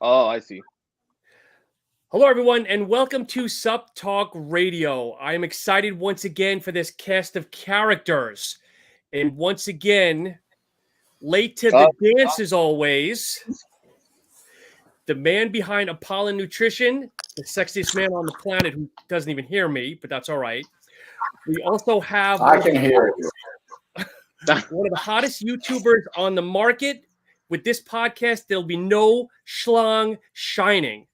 Oh, I see. Hello, everyone, and welcome to Sup Talk Radio. I am excited once again for this cast of characters. And once again, late to the dance as always, the man behind Apollo Nutrition, the sexiest man on the planet who doesn't even hear me, but that's all right. We also have I can hear you. one of the hottest YouTubers on the market. With this podcast, there'll be no schlong shining.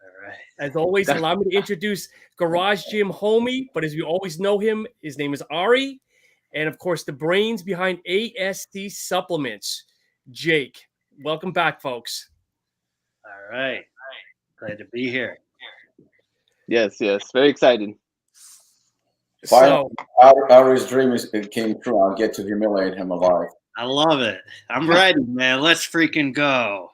All right. As always, allow me to introduce Garage Gym Homie, but as you always know him, his name is Ari. And of course, the brains behind ASD Supplements, Jake. Welcome back, folks. All right. Glad to be here. Yes. Very excited. Finally, Ari's dream came true. I'll get to humiliate him alive. I love it. I'm ready, man. Let's freaking go.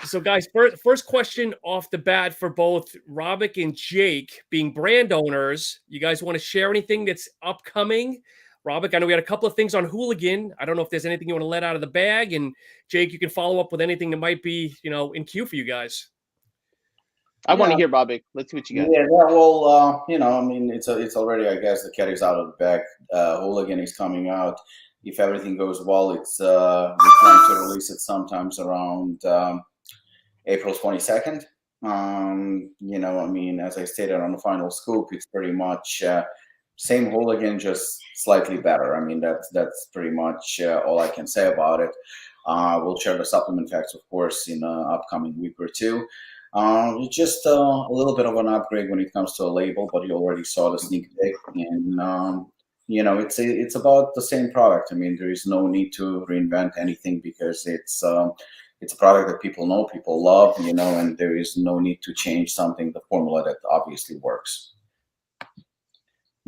So, guys, first question off the bat for both Robic and Jake, being brand owners, you guys want to share anything that's upcoming? Robic, I know we had a couple of things on Hooligan. I don't know if there's anything you want to let out of the bag. And Jake, you can follow up with anything that might be, in queue for you guys. I want to hear Robic. Let's see what you got. Yeah, well, I mean, it's already, I guess, the cat is out of the bag. Hooligan is coming out. If everything goes well, it's we plan to release it sometimes around April 22nd. I mean, as I stated on the final scoop, it's pretty much same Hooligan, just slightly better. I mean, that's pretty much all I can say about it. We'll share the supplement facts, of course, in an upcoming week or two. It's just a little bit of an upgrade when it comes to a label, but you already saw the sneak peek, and it's about the same product. I mean, there is no need to reinvent anything because it's a product that people know, people love, and there is no need to change something, the formula that obviously works.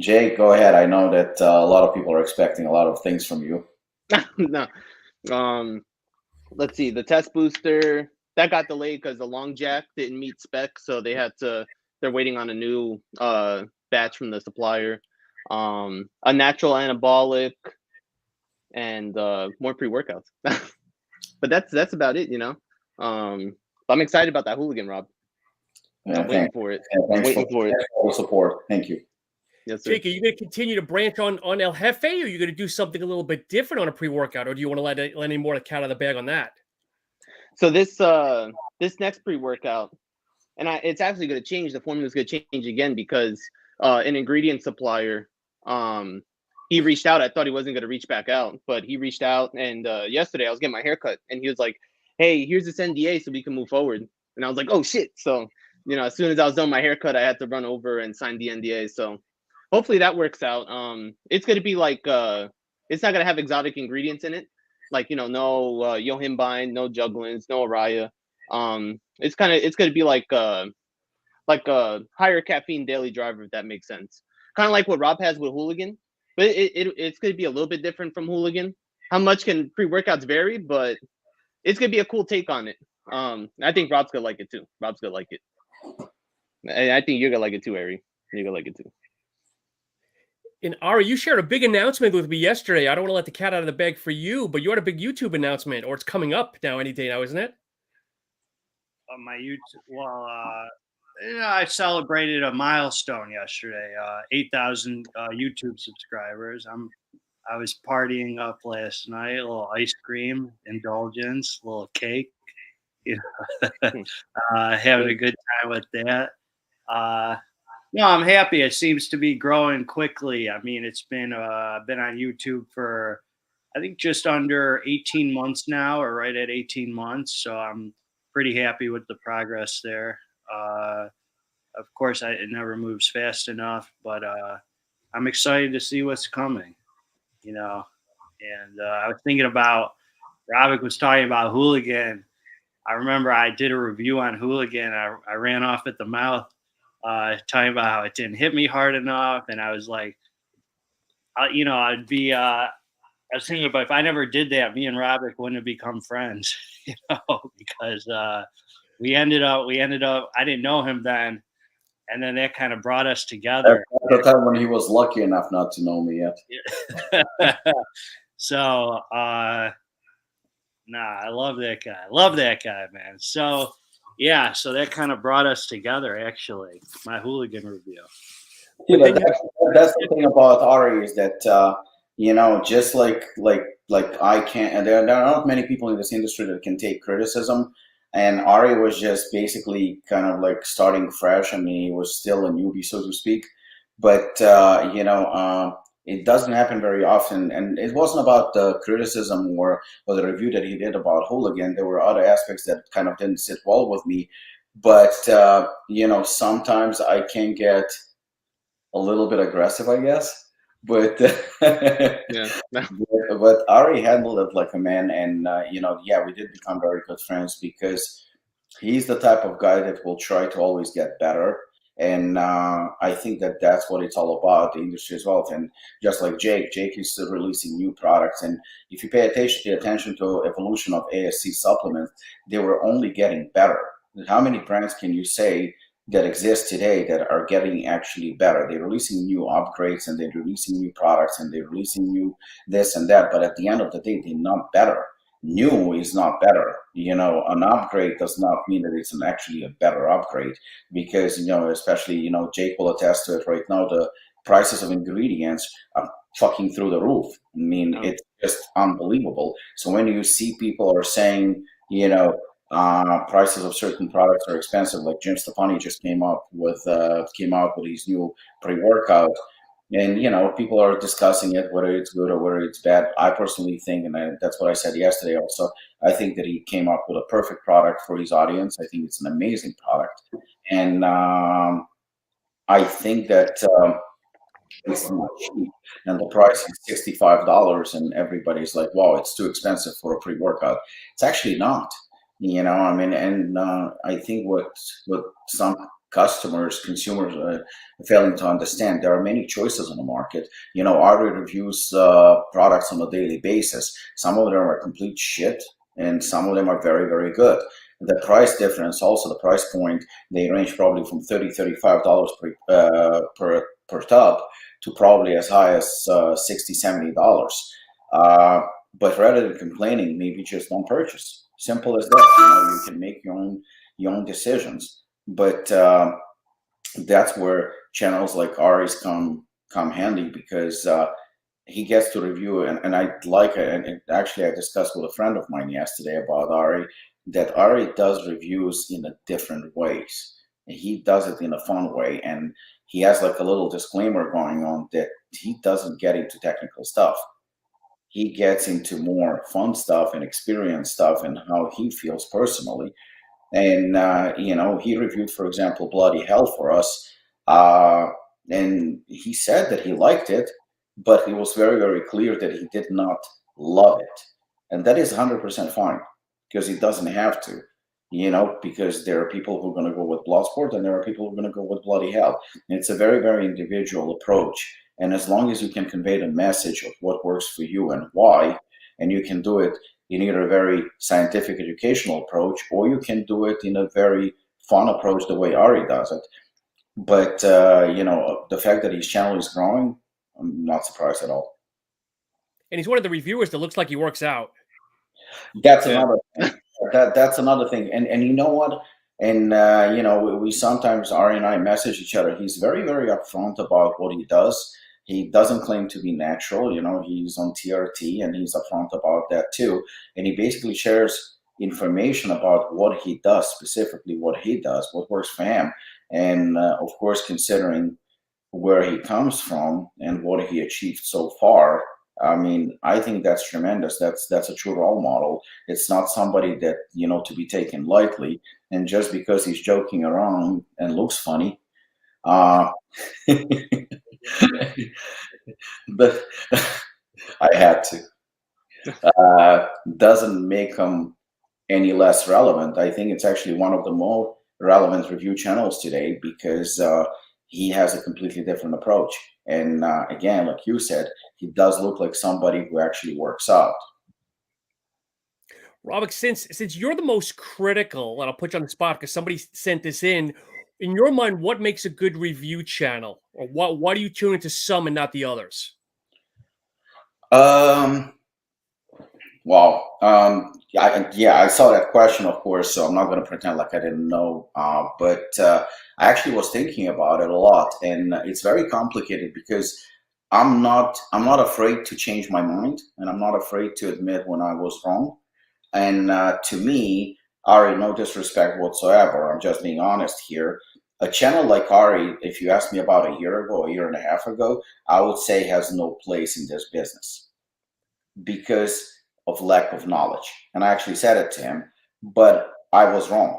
Jake, go ahead. I know that a lot of people are expecting a lot of things from you. No. Let's see. The test booster that got delayed because the long jack didn't meet spec, so they're waiting on a new batch from the supplier. A natural anabolic, and more pre-workouts. But that's about it, I'm excited about that Hooligan, Rob. Yeah, I'm waiting for it. Thanks for the support. Thank you. Yes, sir. Jake, are you going to continue to branch on El Jefe, or are you going to do something a little bit different on a pre-workout, or do you want to let any more of the cat out of the bag on that? So this next pre-workout, and it's actually going to change. The formula is going to change again because an ingredient supplier, he reached out. I thought he wasn't going to reach back out, but he reached out. And yesterday I was getting my hair cut, and he was like, "Hey, here's this NDA so we can move forward." And I was like, "Oh shit!" So as soon as I was done my haircut, I had to run over and sign the NDA. So hopefully that works out. It's going to be like it's not going to have exotic ingredients in it. Like, no yohimbine, no jugglins, no araya. It's going to be like a higher caffeine daily driver, if that makes sense. Kind of like what Rob has with Hooligan, but it's going to be a little bit different from Hooligan. How much can pre-workouts vary, but it's going to be a cool take on it. I think Rob's going to like it too. Rob's going to like it. And I think you're going to like it too, Ari. You're going to like it too. And Ari, you shared a big announcement with me yesterday. I don't want to let the cat out of the bag for you, but you had a big YouTube announcement, or it's coming up now any day now, isn't it? On my YouTube, well, I celebrated a milestone yesterday. 8,000 YouTube subscribers. I was partying up last night. A little ice cream indulgence, a little cake. Having a good time with that. No, I'm happy. It seems to be growing quickly. I mean, it's been on YouTube for, I think, just under 18 months now, or right at 18 months. So I'm pretty happy with the progress there. Of course, it never moves fast enough, but I'm excited to see what's coming, And I was thinking about, Robic was talking about Hooligan. I remember I did a review on Hooligan. I ran off at the mouth. Talking about how it didn't hit me hard enough, and I was like, I was thinking about if I never did that, me and Robic wouldn't have become friends, because we ended up. I didn't know him then, and then that kind of brought us together. At the time when he was lucky enough not to know me yet. So Nah, I love that guy. Love that guy, man. So, yeah, so that kind of brought us together, actually, my hooligan review. Yeah, but that's the thing about Ari is that just like I can't, and there are not many people in this industry that can take criticism. And Ari was just basically kind of like starting fresh. I mean, he was still a newbie, so to speak. But it doesn't happen very often. And it wasn't about the criticism or the review that he did about Hooligan. There were other aspects that kind of didn't sit well with me. But sometimes I can get a little bit aggressive, I guess. But Yeah. but Ari handled it like a man, and we did become very good friends because he's the type of guy that will try to always get better. And I think that that's what it's all about, the industry as well. And just like Jake is still releasing new products. And if you pay attention to evolution of ASC supplements, they were only getting better. How many brands can you say that exist today that are getting actually better? They're releasing new upgrades and they're releasing new products and they're releasing new this and that. But at the end of the day, they're not better. New is not better. An upgrade does not mean that it's actually a better upgrade because, especially, Jake will attest to it right now. The prices of ingredients are fucking through the roof. I mean, it's just unbelievable. So when you see people are saying, prices of certain products are expensive, like Jim Stefani just came out with his new pre-workout. And, people are discussing it, whether it's good or whether it's bad. I personally think, and that's what I said yesterday also, I think that he came up with a perfect product for his audience. I think it's an amazing product. And I think that it's not cheap. And the price is $65 and everybody's like, wow, it's too expensive for a pre-workout. It's actually not. And I think what some consumers are failing to understand, there are many choices on the market. Ari reviews products on a daily basis. Some of them are complete shit and some of them are very, very good. The price difference, also the price point, they range probably from $35 per tub to probably as high as $60-70. But rather than complaining, maybe just don't purchase. Simple as that. You can make your own decisions. But that's where channels like Ari's come handy because he gets to review and I like it. And actually, I discussed with a friend of mine yesterday about Ari, that Ari does reviews in a different ways. He does it in a fun way, and he has like a little disclaimer going on that he doesn't get into technical stuff. He gets into more fun stuff and experience stuff and how he feels personally. And, he reviewed, for example, Bloody Hell for us. And he said that he liked it, but he was very, very clear that he did not love it. And that is 100% fine because he doesn't have to, because there are people who are going to go with Bloodsport and there are people who are going to go with Bloody Hell. And it's a very, very individual approach. And as long as you can convey the message of what works for you and why, and you can do it in either a very scientific educational approach, or you can do it in a very fun approach the way Ari does it. But, the fact that his channel is growing, I'm not surprised at all. And he's one of the reviewers that looks like he works out. That's another thing. That's another thing. And you know what? And, we sometimes, Ari and I message each other. He's very, very upfront about what he does. He doesn't claim to be natural. He's on TRT and he's upfront about that too. And he basically shares information about what he does, specifically what he does, what works for him. And of course, considering where he comes from and what he achieved so far, I mean, I think that's tremendous. That's a true role model. It's not somebody that, to be taken lightly. And just because he's joking around and looks funny, but I had to. Doesn't make him any less relevant. I think it's actually one of the more relevant review channels today because he has a completely different approach. And again, like you said, he does look like somebody who actually works out. Robert, since you're the most critical, and I'll put you on the spot because somebody sent this in your mind, what makes a good review channel? Or why do you tune into some and not the others? Wow. I saw that question, of course, so I'm not going to pretend like I didn't know. But I actually was thinking about it a lot, and it's very complicated because I'm not afraid to change my mind, and I'm not afraid to admit when I was wrong. And to me, Ari, no disrespect whatsoever, I'm just being honest here. A channel like Ari, if you asked me about a year ago, a year and a half ago, I would say has no place in this business because of lack of knowledge. And I actually said it to him, but I was wrong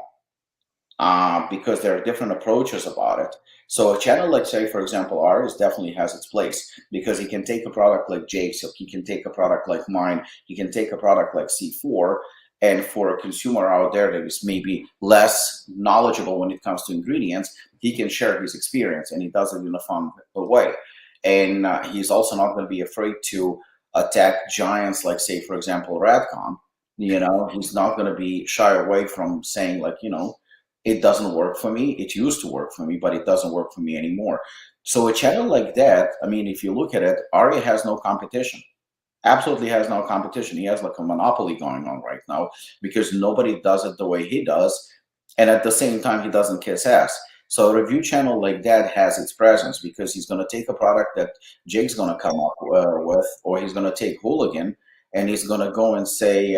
because there are different approaches about it. So a channel like, say, for example, ours definitely has its place because he can take a product like Jake's, he can take a product like mine, he can take a product like C4, and for a consumer out there that is maybe less knowledgeable when it comes to ingredients, he can share his experience, and he does it in a fun way. And he's also not going to be afraid to attack giants like, say, for example, Radcon. He's not going to be shy away from saying, like, it doesn't work for me. It used to work for me, but it doesn't work for me anymore. So a channel like that, I mean, if you look at it, Arya has no competition. Absolutely has no competition. He has like a monopoly going on right now because nobody does it the way he does. And at the same time, he doesn't kiss ass. So a review channel like that has its presence because he's going to take a product that Jake's going to come up with, or he's going to take Hooligan and he's going to go and say,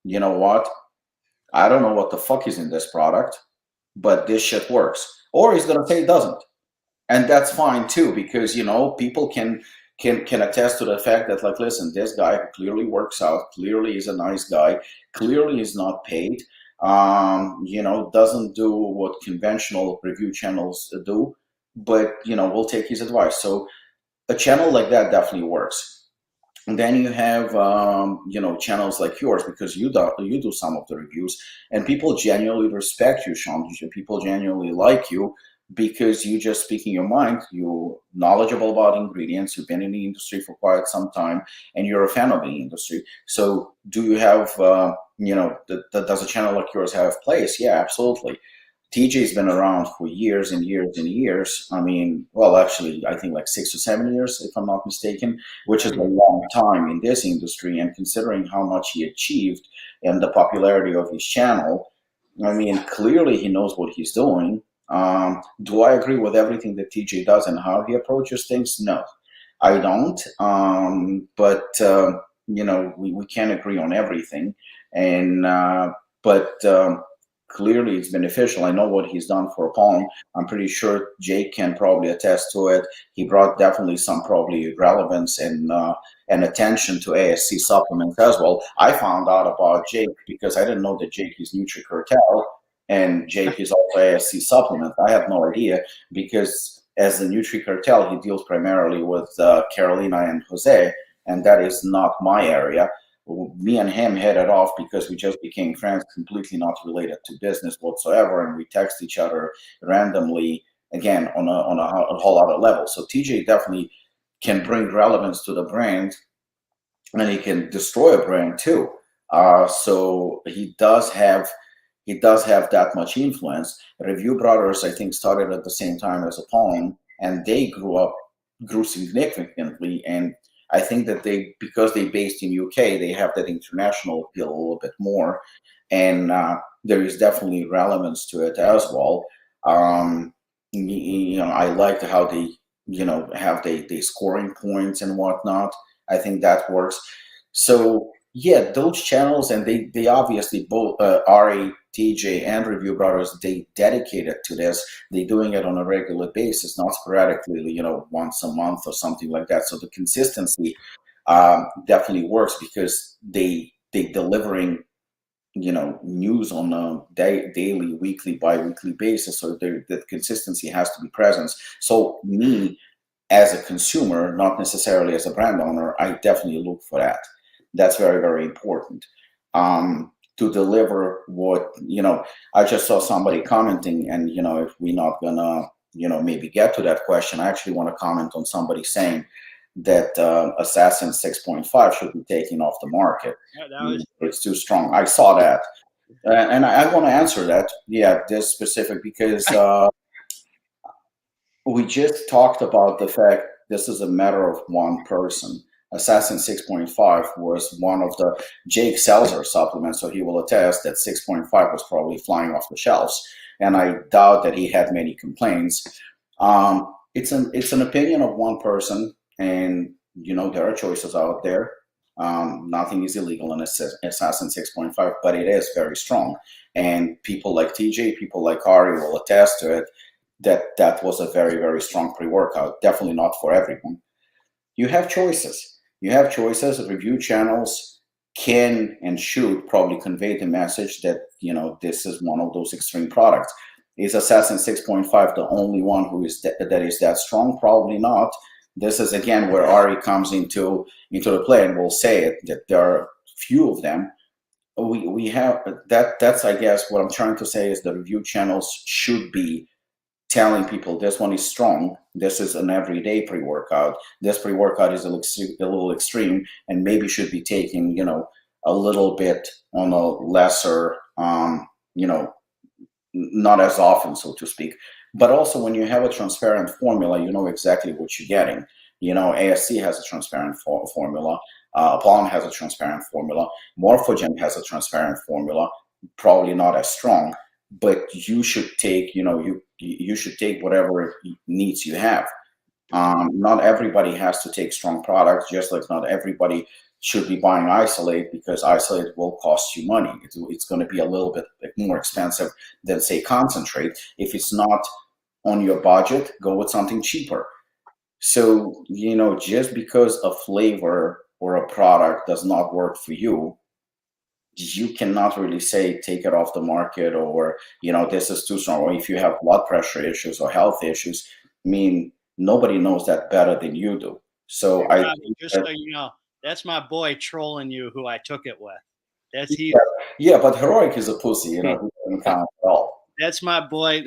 you know what? I don't know what the fuck is in this product, but this shit works. Or he's gonna say it doesn't, and that's fine too, because people can attest to the fact that, like, listen, this guy clearly works out, clearly is a nice guy, clearly is not paid, doesn't do what conventional review channels do, but we'll take his advice. So a channel like that definitely works. And then you have, channels like yours because you do some of the reviews, and people genuinely respect you, Sean. People genuinely like you because you just speaking your mind. You're knowledgeable about ingredients. You've been in the industry for quite some time, and you're a fan of the industry. So, do you have, does a channel like yours have place? Yeah, absolutely. TJ's been around for years and years and years. I mean, well, actually, I think like 6 or 7 years, if I'm not mistaken, which is a long time in this industry. And considering how much he achieved and the popularity of his channel, I mean, clearly he knows what he's doing. Do I agree with everything that TJ does and how he approaches things? No, I don't. But we can't agree on everything. And, clearly it's beneficial. I know what he's done for Palm. I'm pretty sure Jake can probably attest to it. He brought definitely some probably relevance and attention to ASC supplements as well. I found out about Jake because I didn't know that Jake is NutriCurtel and Jake is also ASC supplement. I have no idea because as the NutriCurtel, he deals primarily with Carolina and Jose, and that is not my area. Me and him hit it off because we just became friends, completely not related to business whatsoever, and we text each other randomly again on a whole other level. So TJ definitely can bring relevance to the brand, and he can destroy a brand too. So he does have that much influence. Review Brothers, I think, started at the same time as Apollo, and they grew significantly. And I think that because they based in UK, they have that international appeal a little bit more, and there is definitely relevance to it as well. I liked how they, have the scoring points and whatnot. I think that works. So yeah, those channels, and they obviously both Ari, TJ, and Review Brothers, they dedicated to this. They're doing it on a regular basis, not sporadically, once a month or something like that. So the consistency definitely works because they delivering, news on a daily, weekly, bi-weekly basis. So the consistency has to be present. So me, as a consumer, not necessarily as a brand owner, I definitely look for that. That's very, very important. To deliver what, I just saw somebody commenting, and, if we're not gonna, maybe get to that question, I actually want to comment on somebody saying that Assassin 6.5 should be taken off the market. Yeah, it's too strong. I saw that. And I want to answer that. Yeah, this specific, because we just talked about the fact this is a matter of one person. Assassin 6.5 was one of the Jake Seltzer supplements, so he will attest that 6.5 was probably flying off the shelves, and I doubt that he had many complaints. It's an opinion of one person, and there are choices out there. Nothing is illegal in Assassin 6.5, but it is very strong, and people like TJ, people like Ari will attest to it. That was a very, very strong pre-workout. Definitely not for everyone. You have choices. Review channels can and should probably convey the message that this is one of those extreme products. Is Assassin 6.5 the only one who is that is that strong? Probably not. This is again where Ari comes into the play, and we'll say it, that there are few of them. We have that's I guess what I'm trying to say is the review channels should be telling people this one is strong, this is an everyday pre-workout, this pre-workout is a little extreme, and maybe should be taken a little bit on a lesser not as often, so to speak. But also when you have a transparent formula, you know exactly what you're getting. ASC has a transparent formula, Palm has a transparent formula, Morphogen has a transparent formula, probably not as strong, but you should take you should take whatever needs you have. Not everybody has to take strong products, just like not everybody should be buying isolate, because isolate will cost you money. It's going to be a little bit more expensive than, say, concentrate. If it's not on your budget, go with something cheaper. So, just because a flavor or a product does not work for you, you cannot really say take it off the market, or this is too strong, or if you have blood pressure issues or health issues. I mean, nobody knows that better than you do. So just so you know, that's my boy trolling you, who I took it with. That's he. Yeah, but Heroic is a pussy. He doesn't count at all. That's my boy.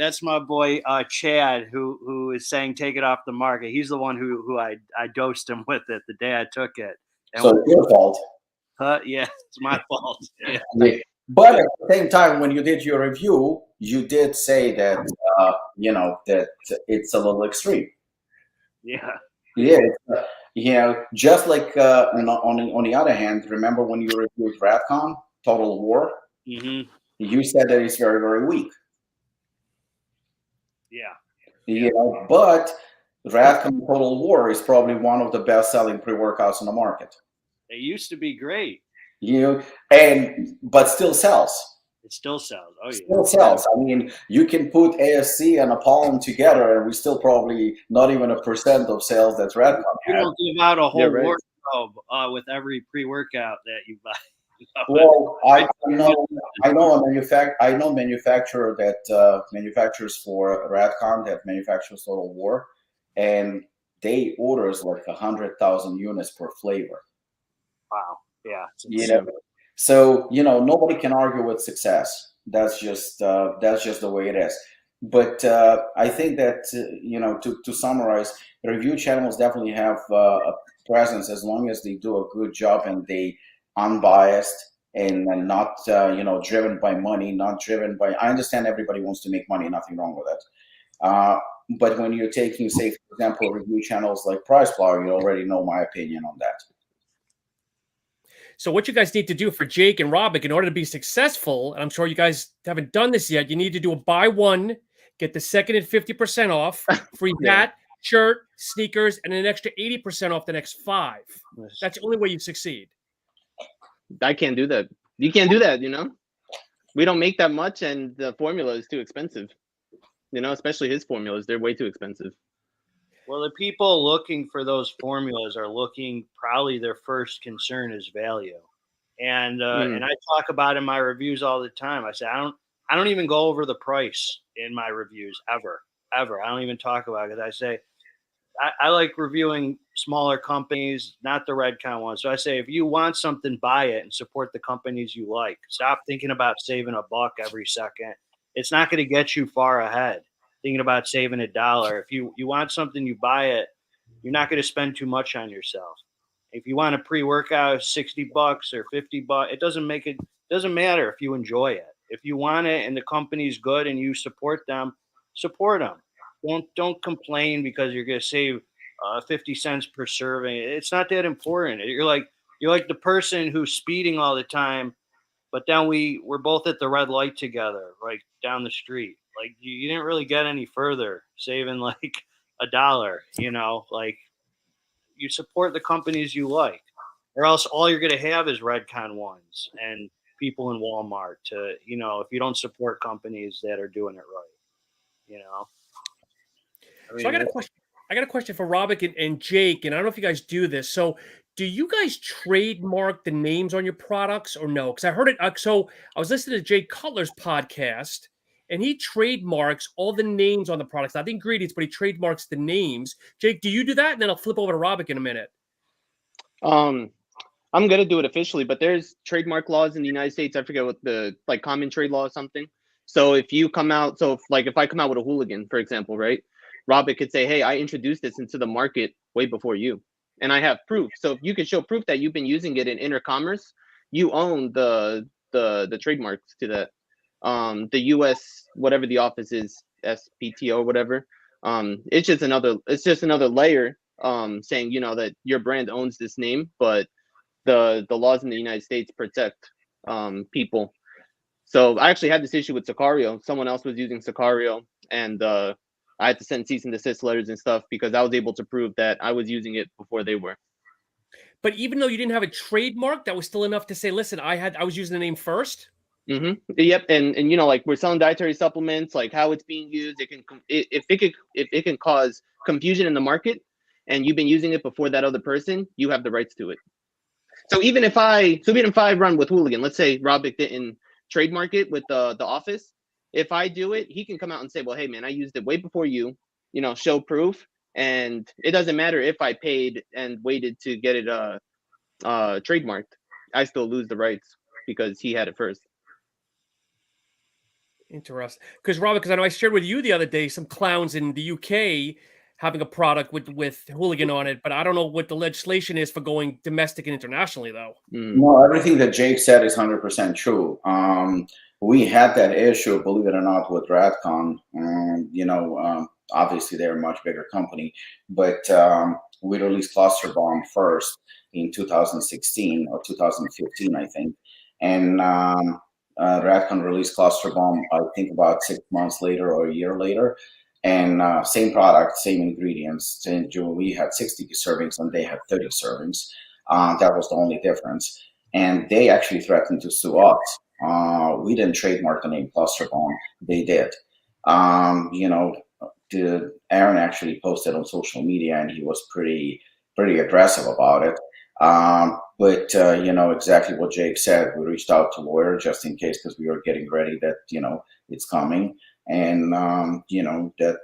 Chad, who is saying take it off the market. He's the one who I dosed him with it the day I took it. And so it's your fault. Yeah, it's my fault. Yeah. Yeah. But at the same time, when you did your review, you did say that that it's a little extreme. Yeah. Yeah. Just like on the other hand, remember when you reviewed Radcon Total War? Mm-hmm. You said that it's very, very weak. Yeah. But Radcon Total War is probably one of the best-selling pre-workouts on the market. It used to be great. But still sells. It still sells. Oh, yeah. Still sells. I mean, you can put ASC and a Palm together, and we still probably not even 1% of sales that Redcon You has. don't give out a whole wardrobe with every pre-workout that you buy. Well, I know a manufacturer that manufactures for Radcon, that manufactures Total War, and they orders like 100,000 units per flavor. Wow. Yeah. So nobody can argue with success. That's just the way it is. But I think that to summarize, review channels definitely have a presence as long as they do a good job and they unbiased and not driven by money, not driven by. I understand everybody wants to make money, nothing wrong with it. But when you're taking, say, for example, review channels like PricePlow, you already know my opinion on that. So what you guys need to do for Jake and Robic in order to be successful, and I'm sure you guys haven't done this yet, you need to do a buy one, get the second at 50% off, free hat, shirt, sneakers, and an extra 80% off the next 5. That's the only way you succeed. I can't do that. You can't do that, We don't make that much, and the formula is too expensive. Especially his formulas, they're way too expensive. Well, the people looking for those formulas are looking, probably their first concern is value. And and I talk about in my reviews all the time. I say, I don't even go over the price in my reviews ever. I don't even talk about it, because I say, I like reviewing smaller companies, not the Redcon ones. So I say, if you want something, buy it and support the companies you like. Stop thinking about saving $1 every second. It's not going to get you far ahead. Thinking about saving $1. If you want something, you buy it. You're not going to spend too much on yourself. If you want a pre-workout, $60 or $50, it doesn't matter if you enjoy it. If you want it and the company's good and you support them, support them. Don't complain because you're going to save 50 cents per serving. It's not that important. You're like the person who's speeding all the time, but then we're both at the red light together, like down the street. Like you didn't really get any further saving like $1, like you support the companies you like, or else all you're going to have is Redcon ones and people in Walmart if you don't support companies that are doing it right. So I got a question. I got a question for Robic and Jake, and I don't know if you guys do this. So, do you guys trademark the names on your products or no? Because I heard it. So I was listening to Jake Cutler's podcast, and he trademarks all the names on the products, not the ingredients, but he trademarks the names. Jake, do you do that? And then I'll flip over to Robic in a minute. I'm gonna do it officially, but there's trademark laws in the United States. I forget what the common trade law or something. So if you come out, if I come out with a hooligan, for example, right? Robic could say, hey, I introduced this into the market way before you, and I have proof. So if you can show proof that you've been using it in intercommerce, you own the trademarks to that. The US, whatever the office is, SPTO or whatever. It's just another layer saying, that your brand owns this name, but the laws in the United States protect people. So I actually had this issue with Sicario. Someone else was using Sicario, and I had to send cease and desist letters and stuff because I was able to prove that I was using it before they were. But even though you didn't have a trademark, that was still enough to say, listen, I was using the name first. Mm-hmm. Yep. And we're selling dietary supplements, like how it's being used. If it can cause confusion in the market, and you've been using it before that other person, you have the rights to it. So even if I run with Hooligan, let's say Robic didn't trademark it with the office. If I do it, he can come out and say, well, hey man, I used it way before you, show proof. And it doesn't matter if I paid and waited to get it trademarked. I still lose the rights because he had it first. Interesting. Because Robic, I know I shared with you the other day some clowns in the UK having a product with hooligan on it, but I don't know what the legislation is for going domestic and internationally, though. No, everything that Jake said is 100% true. We had that issue, believe it or not, with Radcon. Obviously they're a much bigger company, but we released Cluster Bomb first in 2016 or 2015, I think, and Radcon released Cluster Bomb, I think, about 6 months later or a year later. And same product, same ingredients. And we had 60 servings and they had 30 servings. That was the only difference. And they actually threatened to sue us. We didn't trademark the name Cluster Bomb. They did. Aaron actually posted on social media, and he was pretty aggressive about it. But exactly what Jake said. We reached out to lawyer just in case, because we were getting ready that it's coming. And that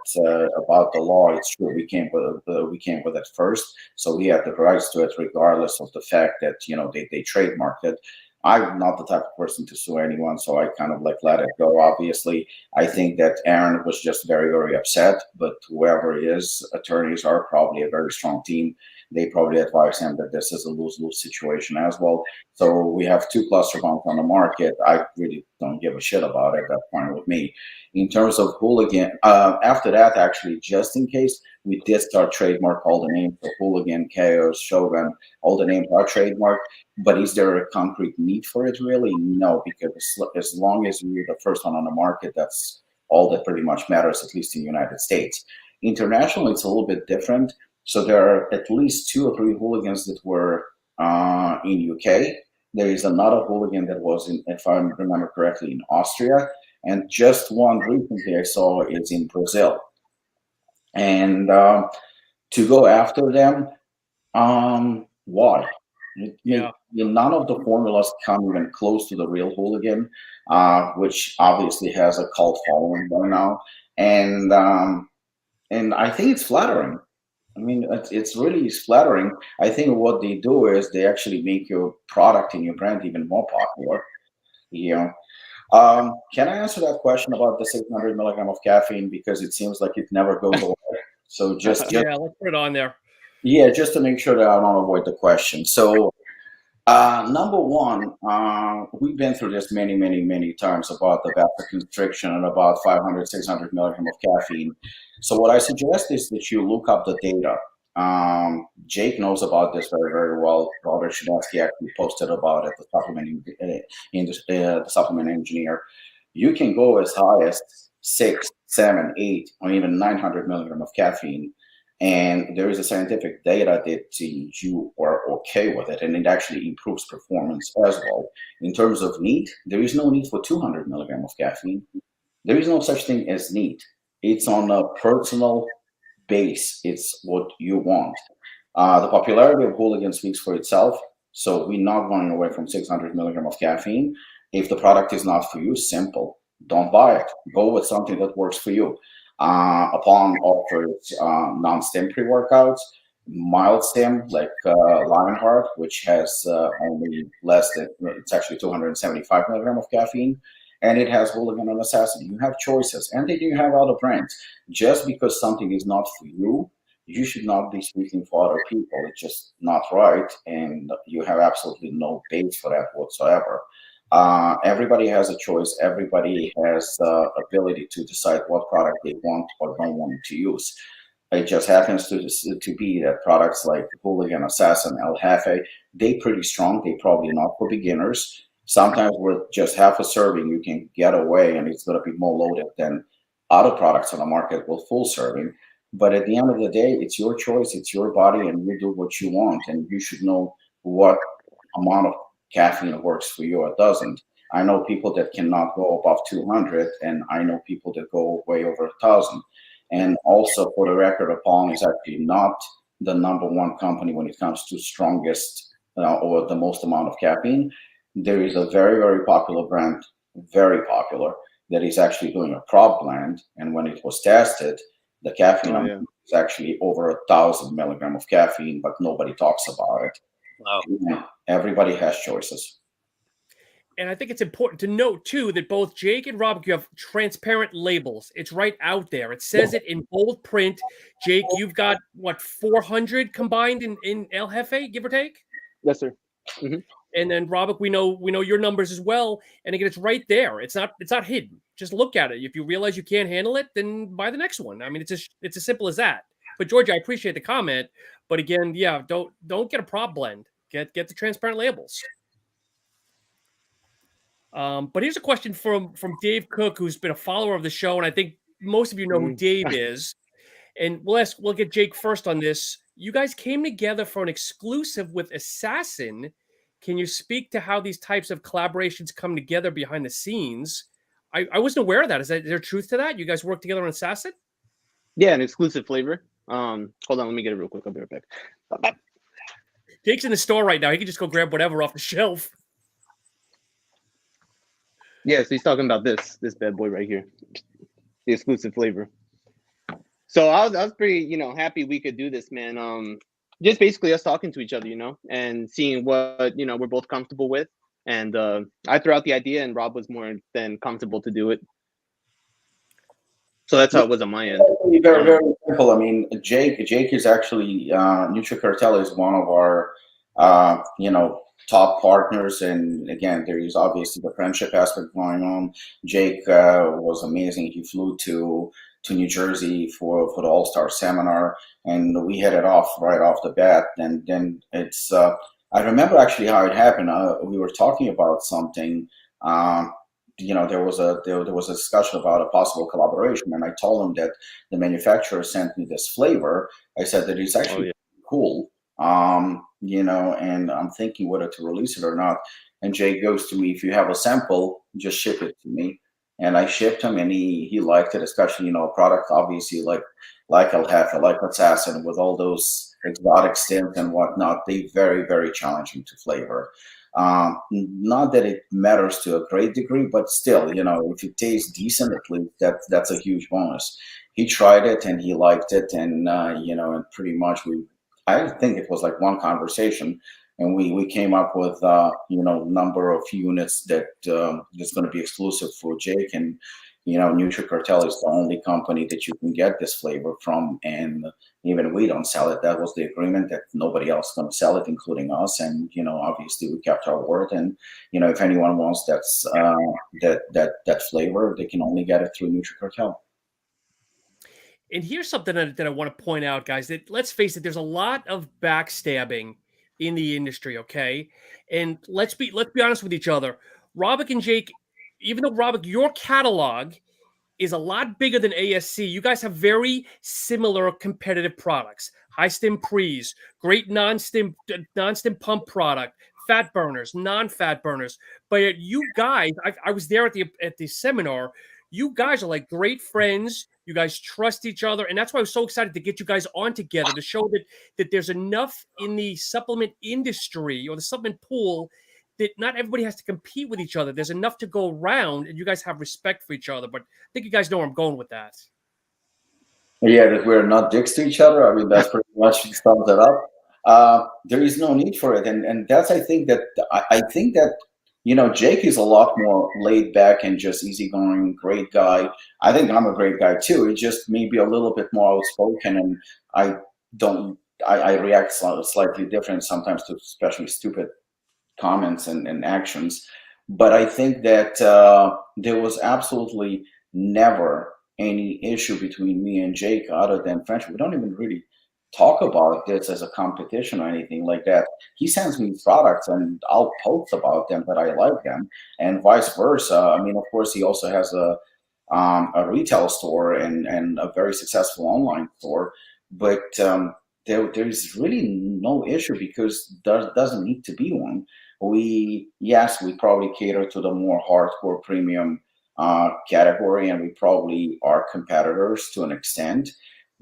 about the law, it's true. We came with it first, so we had the rights to it, regardless of the fact that they trademarked it. I'm not the type of person to sue anyone, so I kind of let it go. Obviously, I think that Aaron was just very, very upset. But whoever his attorneys are, probably a very strong team. They probably advise him that this is a lose-lose situation as well. So we have 2 cluster bombs on the market. I really don't give a shit about it. That's fine with me. In terms of hooligan, after that, actually, just in case, we did start trademark all the names. So hooligan, chaos, shogun, all the names are trademarked. But is there a concrete need for it? Really? No, because as long as we're the first one on the market, that's all that pretty much matters, at least in the United States. Internationally, it's a little bit different. So there are at least 2 or 3 hooligans that were in UK. There is another hooligan that was in, if I remember correctly, in Austria. And just one recently I saw is in Brazil. And to go after them, why? None of the formulas come even close to the real hooligan, which obviously has a cult following by now. And I think it's flattering. I mean, it's really flattering. I think what they do is they actually make your product and your brand even more popular. Can I answer that question about the 600 milligram of caffeine, because it seems like it never goes away? So just let's put it on there. Yeah, just to make sure that I don't avoid the question. So number one, we've been through this many, many, many times about the vasoconstriction and about 500, 600 milligram of caffeine. So what I suggest is that you look up the data. Jake knows about this very, very well. Robert Shadowski actually posted about it, the supplement engineer. You can go as high as 6, 7, 8, or even 900 milligram of caffeine. And there is a scientific data that you are okay with it, and it actually improves performance as well. In terms of need, there is no need for 200 milligram of caffeine. There is no such thing as need. It's on a personal base. It's what you want. The popularity of Hooligan speaks for itself. So we're not running away from 600 milligram of caffeine. If the product is not for you, simple. Don't buy it. Go with something that works for you. Upon offers non-stim pre-workouts, mild stim like Lionheart, which has only less than, it's actually 275 milligram of caffeine, and it has Hooligan and Assassin. You have choices, and they do have other brands. Just because something is not for you, you should not be speaking for other people. It's just not right, and you have absolutely no base for that whatsoever. Everybody has a choice. Everybody has the ability to decide what product they want or don't want to use. It just happens to be that products like Hooligan, Assassin, El Jefe, they pretty strong. They probably not for beginners. Sometimes with just half a serving, you can get away, and it's going to be more loaded than other products on the market with full serving. But at the end of the day, it's your choice, it's your body, and you do what you want, and you should know what amount of caffeine works for you or doesn't. I know people that cannot go above 200, and I know people that go way over 1,000. And also, for the record, Apollon is actually not the #1 company when it comes to strongest or the most amount of caffeine. There is a very, very popular brand, very popular, that is actually doing a prop blend. And when it was tested, the caffeine is actually over 1,000 milligram of caffeine, but nobody talks about it. Wow. Yeah, everybody has choices. And I think it's important to note, too, that both Jake and Rob, you have transparent labels. It's right out there. It says it in bold print. Jake, you've got, what, 400 combined in El Jefe, give or take? Yes, sir. Mm-hmm. And then, Robert, we know your numbers as well. And again, it's right there. It's not hidden. Just look at it. If you realize you can't handle it, then buy the next one. I mean, it's as simple as that. But George, I appreciate the comment. But again, yeah, don't get a prop blend. Get the transparent labels. But here's a question from Dave Cook, who's been a follower of the show, and I think most of you know who Dave is. And we'll get Jake first on this. You guys came together for an exclusive with Assassin. Can you speak to how these types of collaborations come together behind the scenes? I wasn't aware of that. Is there truth to that? You guys work together on Assassin? Yeah, an exclusive flavor. Hold on, let me get it real quick. I'll be right back. Jake's in the store right now. He can just go grab whatever off the shelf. Yeah, so he's talking about this bad boy right here, the exclusive flavor. So I was pretty, happy we could do this, man. Just basically us talking to each other, and seeing what, we're both comfortable with. And I threw out the idea, and Rob was more than comfortable to do it. So that's how it was on my end. Very, very simple. I mean, Jake is actually, NutriCartel is one of our, top partners. And again, there is obviously the friendship aspect going on. Jake was amazing. He flew to New Jersey for the All-Star seminar, and we hit it off right off the bat. And then it's, I remember actually how it happened. We were talking about something, there was a discussion about a possible collaboration, and I told him that the manufacturer sent me this flavor. I said that it's actually cool, and I'm thinking whether to release it or not. And Jay goes to me, if you have a sample, just ship it to me. And I shipped him, and he liked it, especially, a product obviously like El Jefe, like Assassin, with all those exotic stints and whatnot. They very, very challenging to flavor. Not that it matters to a great degree, but still, if it tastes decent, at least that's a huge bonus. He tried it and he liked it, and and pretty much I think it was like one conversation, and we came up with number of units that is going to be exclusive for Jake. And NutriCartel is the only company that you can get this flavor from, and even we don't sell it. That was the agreement, that nobody else is going to sell it, including us. And obviously we kept our word. And if anyone wants that flavor, they can only get it through NutriCartel. And here's something that I want to point out, guys, that let's face it, there's a lot of backstabbing in the industry, okay? And let's be honest with each other. Robic and Jake, even though Robic, your catalog is a lot bigger than ASC. You guys have very similar competitive products. High stim pre's, great non-stim pump product, fat burners, non-fat burners. But you guys, I was there at the seminar. You guys are like great friends. You guys trust each other, and that's why I was so excited to get you guys on together to show that there's enough in the supplement industry or the supplement pool that not everybody has to compete with each other. There's enough to go around, and you guys have respect for each other. But I think you guys know where I'm going with that. Yeah, that we're not dicks to each other. I mean, that's pretty much sums it up. There is no need for it, and that's I think that Jake is a lot more laid back and just easygoing, great guy. I think I'm a great guy too. It's just maybe a little bit more outspoken, and I don't. I react slightly different sometimes to especially stupid comments and actions. But I think that there was absolutely never any issue between me and Jake other than friendship. We don't even really talk about this as a competition or anything like that. He sends me products and I'll post about them that I like them, and vice versa. I mean, of course, he also has a retail store and a very successful online store, but there's really no issue because there doesn't need to be one. We probably cater to the more hardcore premium category, and we probably are competitors to an extent,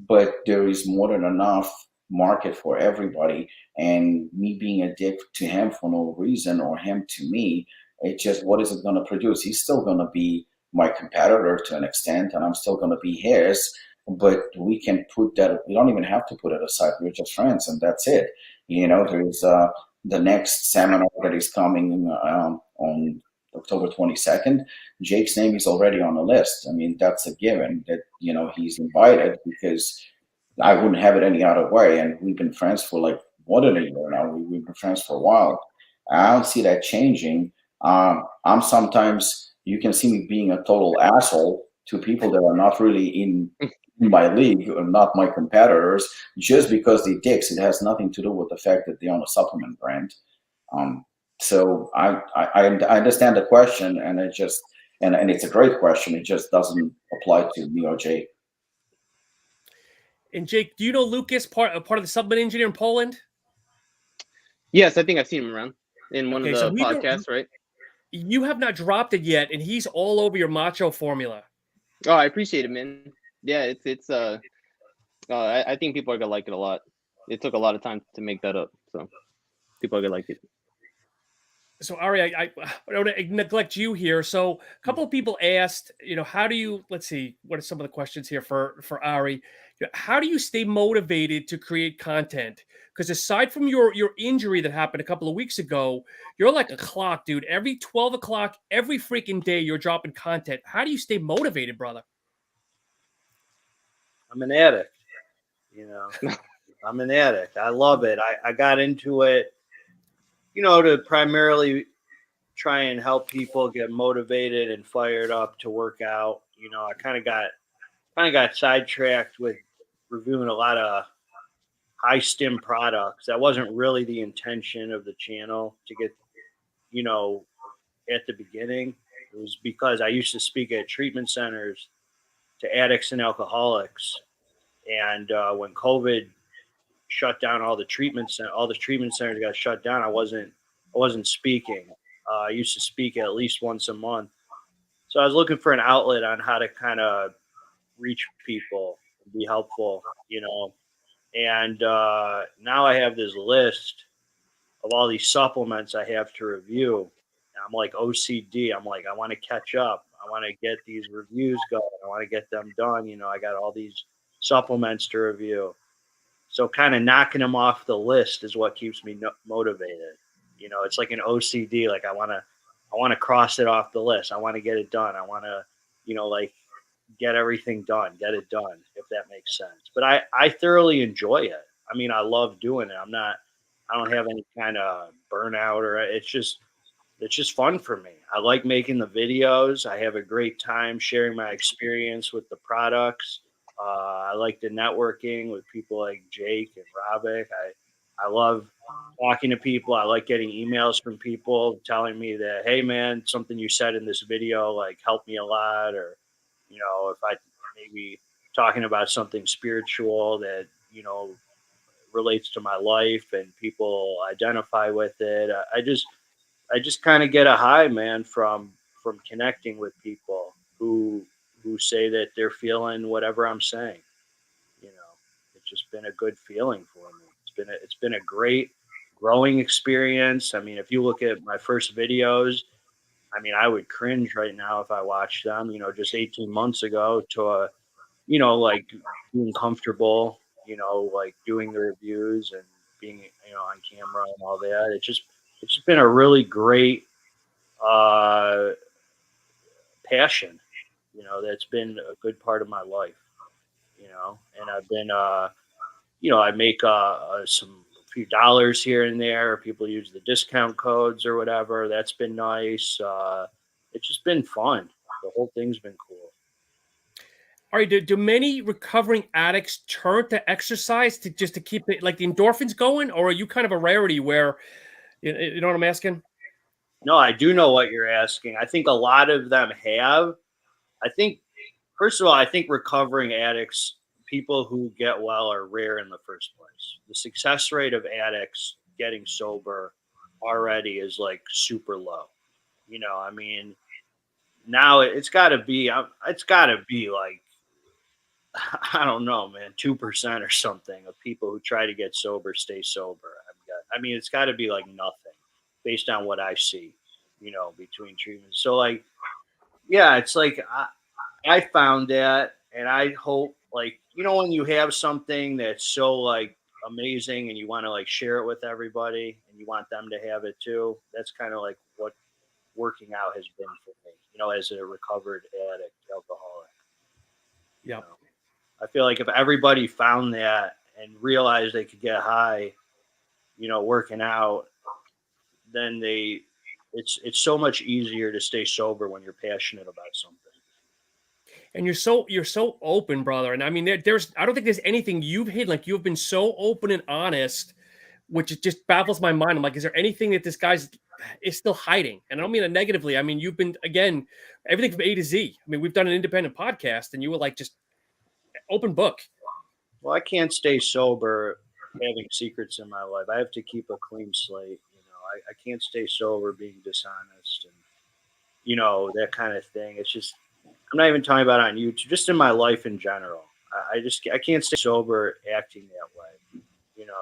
but there is more than enough market for everybody. And me being a dick to him for no reason or him to me, it's just, what is it going to produce? He's still going to be my competitor to an extent, and I'm still going to be his. But we can put that, we don't even have to put it aside. We're just friends, and that's it. There's the next seminar that is coming on October 22nd. Jake's name is already on the list. I mean, that's a given that, he's invited, because I wouldn't have it any other way. And we've been friends for like more than a year now. We've been friends for a while. I don't see that changing. I'm sometimes, you can see me being a total asshole to people that are not really in my league or not my competitors, just because they're dicks. It has nothing to do with the fact that they own a supplement brand. So I understand the question, and it just and it's a great question. It just doesn't apply to me or Jake. And Jake, do you know Lucas, part of the supplement engineer in Poland? Yes, I think I've seen him around in one of the podcasts, right? You have not dropped it yet, and he's all over your macho formula. Oh, I appreciate it, man. Yeah, I think people are gonna like it a lot. It took a lot of time to make that up, so people are gonna like it. So Ari, I don't want to neglect you here. So a couple of people asked, how do you? Let's see, what are some of the questions here for Ari? How do you stay motivated to create content? Because aside from your injury that happened a couple of weeks ago, you're like a clock, dude. Every 12 o'clock, every freaking day, you're dropping content. How do you stay motivated, brother? I'm an addict. I'm an addict. I love it. I got into it, to primarily try and help people get motivated and fired up to work out. I kind of got sidetracked with reviewing a lot of high stim products. That wasn't really the intention of the channel to get, at the beginning. It was because I used to speak at treatment centers to addicts and alcoholics. And when COVID shut down all the treatment centers got shut down, I wasn't speaking. I used to speak at least once a month. So I was looking for an outlet on how to kind of reach people and be helpful, And now I have this list of all these supplements I have to review. I'm like OCD. I'm like, I want to catch up. I want to get these reviews going. I want to get them done. I got all these supplements to review. So kind of knocking them off the list is what keeps me motivated. It's like an OCD. Like I want to cross it off the list. I want to get it done. I want to, get everything done, get it done, if that makes sense. But I thoroughly enjoy it. I mean, I love doing it. I don't have any kind of burnout it's just fun for me. I like making the videos. I have a great time sharing my experience with the products. I like the networking with people like Jake and Robic. I love talking to people. I like getting emails from people telling me that, hey man, something you said in this video like helped me a lot, or if I maybe talking about something spiritual that relates to my life and people identify with it. I just kind of get a high, man, from connecting with people who say that they're feeling whatever I'm saying. It's just been a good feeling for me. It's been a great growing experience. I mean, if you look at my first videos, I mean, I would cringe right now if I watched them, just 18 months ago to like being comfortable, like doing the reviews and being, on camera and all that. It's just been a really great passion, that's been a good part of my life, and I've been, I make some few dollars here and there. People use the discount codes or whatever. That's been nice. It's just been fun. The whole thing's been cool. All right, do many recovering addicts turn to exercise to keep it like the endorphins going, or are you kind of a rarity where you know what I'm asking? No, I do know what you're asking. I think a lot of them have. I think, first of all, I think recovering addicts, people who get well, are rare in the first place. The success rate of addicts getting sober already is like super low. I mean, now it's got to be like, I don't know, man, 2% or something of people who try to get sober stay sober. I mean, it's got to be like nothing based on what I see, between treatments. So like, yeah, it's like I found that, and I hope, like, when you have something that's so like amazing and you want to like share it with everybody and you want them to have it too. That's kind of like what working out has been for me, as a recovered addict, alcoholic. Yeah. I feel like if everybody found that and realized they could get high, working out, then it's so much easier to stay sober when you're passionate about something. And you're so open, brother. And I mean, there's I don't think there's anything you've hidden. Like, you've been so open and honest, which just baffles my mind. I'm like, is there anything that this guy's is still hiding? And I don't mean it negatively. I mean, you've been, again, everything from A to Z. I mean, we've done an independent podcast, and you were like just open book. Well, I can't stay sober having secrets in my life. I have to keep a clean slate. I can't stay sober being dishonest and that kind of thing. It's just, I'm not even talking about on YouTube, just in my life in general. I can't stay sober acting that way.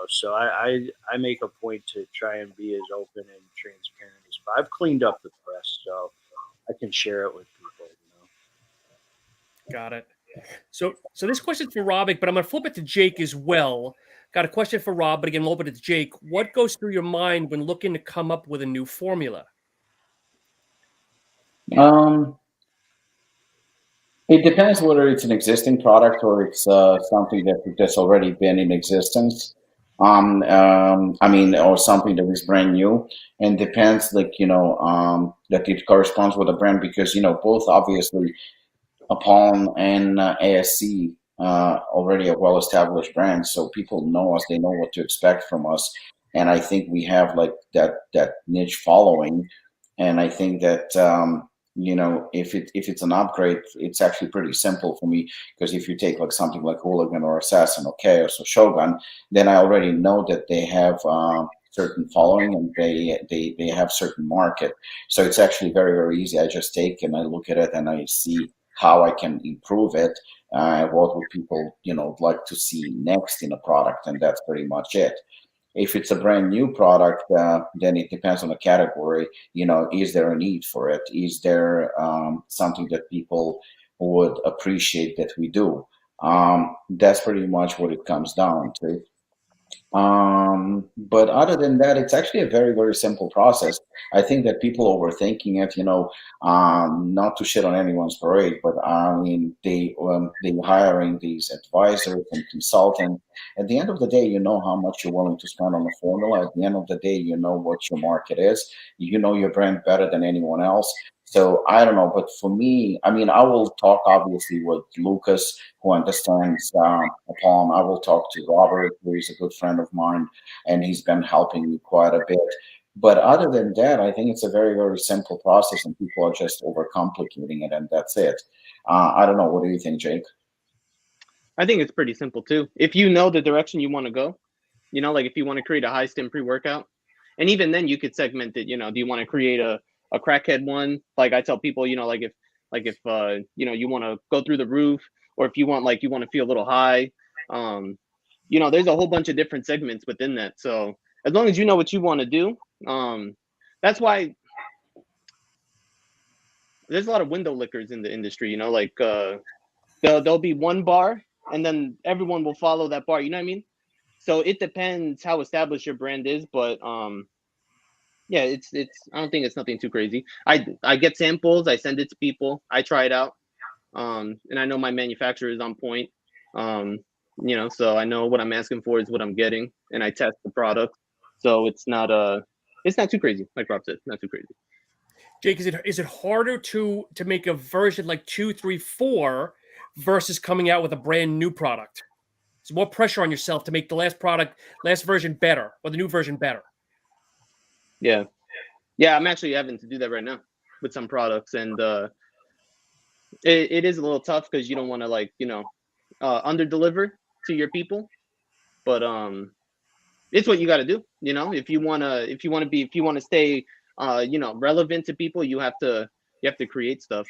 So I make a point to try and be as open and transparent as possible. I've cleaned up the press, so I can share it with people. Got it. So this question's for Robic, but I'm going to flip it to Jake as well. Got a question for Rob, but again, we'll open it to Jake. What goes through your mind when looking to come up with a new formula? It depends whether it's an existing product or it's something that's already been in existence. I mean, or something that is brand new, and depends, like, that it corresponds with the brand, because both obviously Upon and ASC already a well-established brand, so people know us, they know what to expect from us, and I think we have like that niche following, and I think that if it's an upgrade, it's actually pretty simple for me, because if you take like something like Hooligan or Assassin or Chaos or Shogun, then I already know that they have certain following, and they have certain market, so it's actually very, very easy. I just take and I look at it and I see how I can improve it, what would people, like to see next in a product, and that's pretty much it. If it's a brand new product, then it depends on the category. Is there a need for it? Is there something that people would appreciate that we do? That's pretty much what it comes down to. But other than that, it's actually a very, very simple process. I think that people overthinking it, not to shit on anyone's parade, but I mean, they hiring these advisors and consultants. At the end of the day, you know how much you're willing to spend on a formula. At the end of the day, you know what your market is. You know your brand better than anyone else. So I don't know, but for me, I mean, I will talk obviously with Lucas, who understands Palm. I will talk to Robert, who is a good friend of mine, and he's been helping me quite a bit. But other than that, I think it's a very, very simple process, and people are just overcomplicating it, and that's it. I don't know. What do you think, Jake? I think it's pretty simple too. If you know the direction you want to go, like if you want to create a high stim pre-workout, and even then you could segment it. Do you want to create a crackhead one? Like I tell people, like if you want to go through the roof, or if you want to feel a little high, there's a whole bunch of different segments within that. So as long as you know what you want to do, that's why there's a lot of window lickers in the industry. Like there'll be one bar, and then everyone will follow that bar. You know what I mean? So it depends how established your brand is, but yeah, it's I don't think it's nothing too crazy. I get samples, I send it to people, I try it out, and I know my manufacturer is on point. So I know what I'm asking for is what I'm getting, and I test the product, so it's not too crazy. Like Rob said, not too crazy. Jake, is it harder to make a version like 2, 3, 4 versus coming out with a brand new product? Is more pressure on yourself to make the last version better, or the new version better? Yeah, I'm actually having to do that right now with some products, and it is a little tough because you don't want to under deliver to your people, but it's what you got to do. If you want to stay relevant to people, you have to create stuff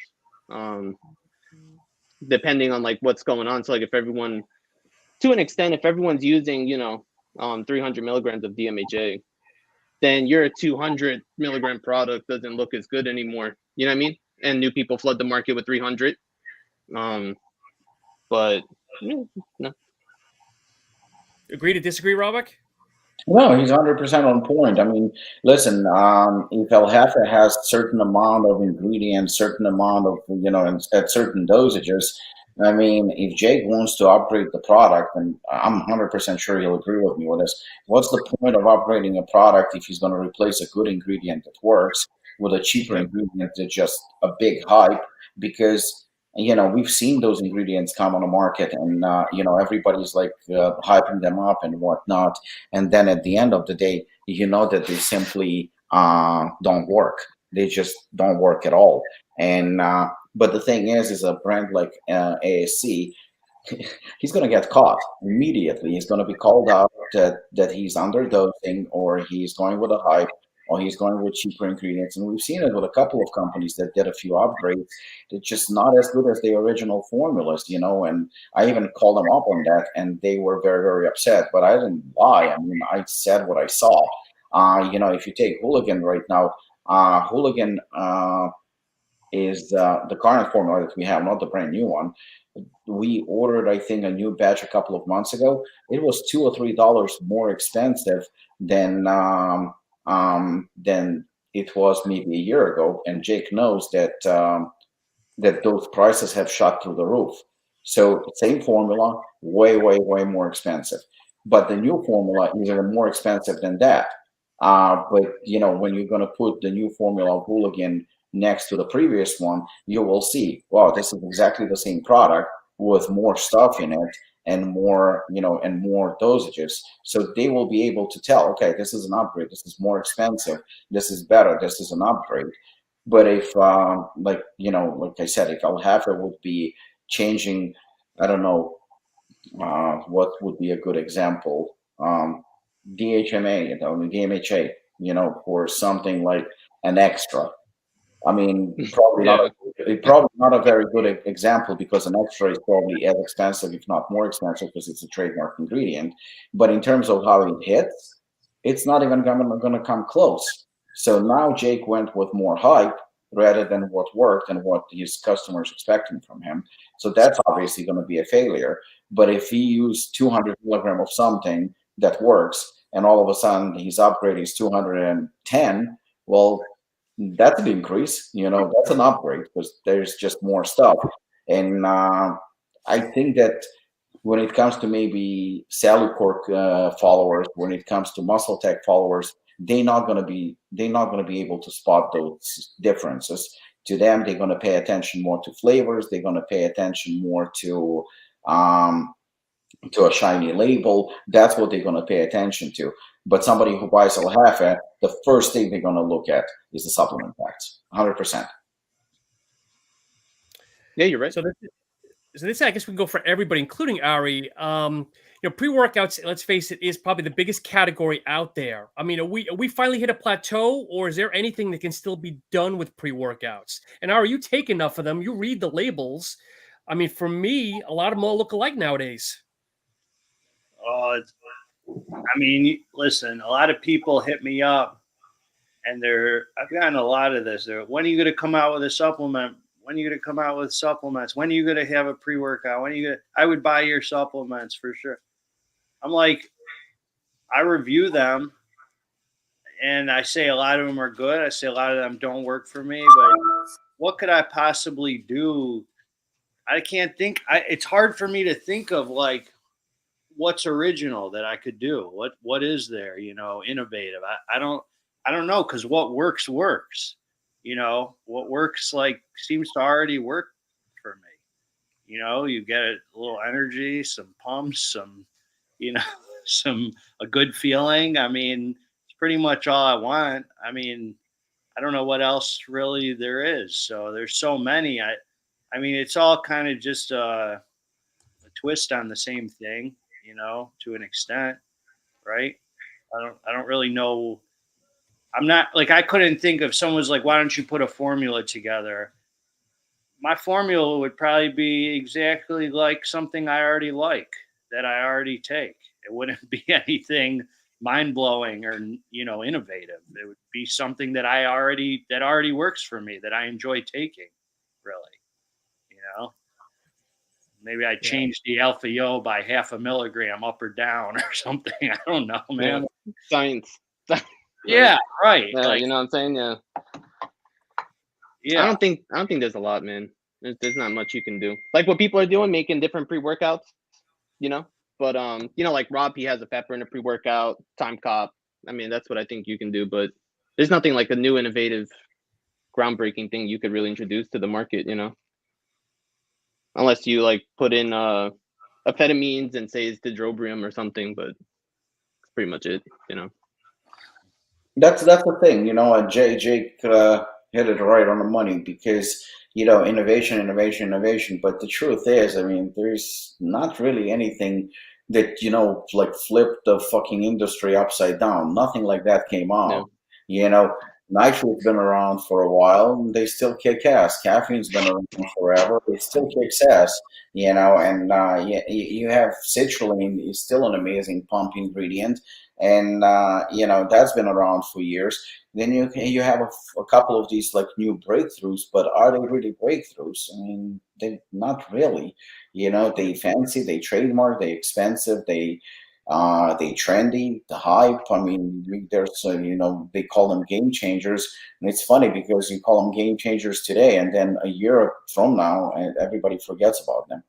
depending on what's going on. So if everyone, to an extent, if everyone's using 300 milligrams of DMHA, then your 200 milligram product doesn't look as good anymore. You know what I mean? And new people flood the market with 300. But no. Agree to disagree, Robert? No, he's 100% on point. I mean, listen, if El Jefe has certain amount of ingredients, certain amount of, and at certain dosages, I mean, if Jake wants to upgrade the product, and I'm 100% sure he'll agree with me with this, what's the point of upgrading a product if he's going to replace a good ingredient that works with a cheaper ingredient that's just a big hype? Because we've seen those ingredients come on the market, and everybody's hyping them up and whatnot, and then at the end of the day, that they simply don't work. They just don't work at all. And but the thing is a brand like ASC, he's going to get caught immediately. He's going to be called out that he's underdosing, or he's going with a hype, or he's going with cheaper ingredients. And we've seen it with a couple of companies that did a few upgrades. They're just not as good as the original formulas, and I even called them up on that, and they were very, very upset. But I didn't lie. I mean, I said what I saw. If you take Hooligan right now, Hooligan is the current formula that we have, not the brand new one. We ordered, I think, a new batch a couple of months ago. It was $2 or $3 more expensive than it was maybe a year ago. And Jake knows that that those prices have shot through the roof. So same formula, way, way, way more expensive. But the new formula is even more expensive than that. But when you're going to put the new formula of Hooligan next to the previous one, you will see, wow, this is exactly the same product with more stuff in it and more, and more dosages. So they will be able to tell, okay, this is an upgrade, this is more expensive, this is better, this is an upgrade. But if, like I said, if El Jefe would be changing, I don't know, what would be a good example? DHMA, DMHA, for something like an extra. I mean, probably not a very good example, because an extra is probably as expensive, if not more expensive, because it's a trademark ingredient. But in terms of how it hits, it's not even going to come close. So now Jake went with more hype rather than what worked and what his customers expecting from him. So that's obviously going to be a failure. But if he used 200 milligram of something that works, and all of a sudden his upgrade is 210, well, that's an increase, that's an upgrade, because there's just more stuff. And I think that when it comes to maybe Salucorp followers, when it comes to Muscle Tech followers, they're not going to be able to spot those differences. to them. They're going to pay attention more to flavors. They're going to pay attention more to a shiny label. That's what they're going to pay attention to. But somebody who buys El Jefe, the first thing they're going to look at is the supplement packs, 100%. Yeah, you're right. So this, I guess, we can go for everybody, including Ari. Pre-workouts, let's face it, is probably the biggest category out there. I mean, are we finally hit a plateau, or is there anything that can still be done with pre-workouts? And Ari, you take enough of them, you read the labels. I mean, for me, a lot of them all look alike nowadays. Listen, a lot of people hit me up, and I've gotten a lot of this. When are you going to come out with a supplement? When are you going to come out with supplements? When are you going to have a pre-workout? I would buy your supplements for sure. I'm like, I review them, and I say a lot of them are good. I say a lot of them don't work for me, but what could I possibly do? I can't think. It's hard for me to think of like what's original that I could do. What is there, innovative? I don't know, because what works. What works seems to already work for me. You get a little energy, some pumps, some a good feeling. I mean, it's pretty much all I want. I mean, I don't know what else really there is. So there's so many. I mean, it's all kind of just a twist on the same thing, to an extent, right? I don't really know. I'm not I couldn't think of someone's like, why don't you put a formula together? My formula would probably be exactly like something I already like, that I already take. It wouldn't be anything mind blowing or, innovative. It would be something that already works for me, that I enjoy taking, really. Maybe I changed the alpha yo by 0.5 milligram up or down or something. I don't know, man. Yeah. Science. Yeah, right. Yeah, you know what I'm saying? Yeah. Yeah. I don't think there's a lot, man. There's not much you can do. Like what people are doing, making different pre-workouts, But like Rob, he has a fat burner pre-workout, Time Cop. I mean, that's what I think you can do, but there's nothing like a new, innovative, groundbreaking thing you could really introduce to the market, Unless you like put in amphetamines and say it's dendrobium or something, but that's pretty much it, That's the thing, Jake hit it right on the money, because innovation. But the truth is, I mean, there's not really anything that flipped the fucking industry upside down. Nothing like that came out. No. Nitro's been around for a while, and they still kick ass. Caffeine's been around forever; it still kicks ass. And you have citrulline is still an amazing pump ingredient, and that's been around for years. Then you have a couple of these like new breakthroughs, but are they really breakthroughs? I mean, they're not really. They fancy, they trademark, they expensive, they trendy, the hype. I mean, there's they call them game changers, and it's funny because you call them game changers today, and then a year from now, and everybody forgets about them.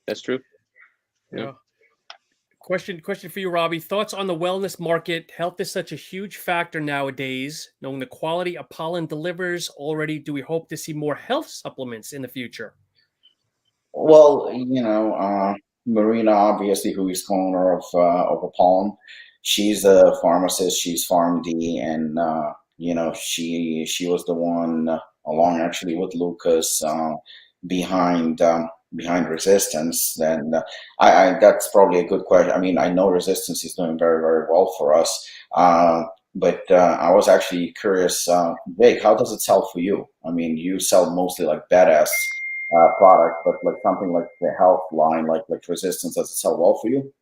That's true. Yeah. Question for you, Robbie. Thoughts on the wellness market? Health is such a huge factor nowadays. Knowing the quality of pollen delivers already, do we hope to see more health supplements in the future? Well, Marina, obviously, who is owner of a pollen, she's a pharmacist. She's PharmD, and she was the one, along actually with Lucas, behind Resistance. And I that's probably a good question. I mean, I know Resistance is doing very, very well for us. But I was actually curious, Jake, how does it sell for you? I mean, you sell mostly like badass product, but like something like the health line, like Resistance, does it sell well for you?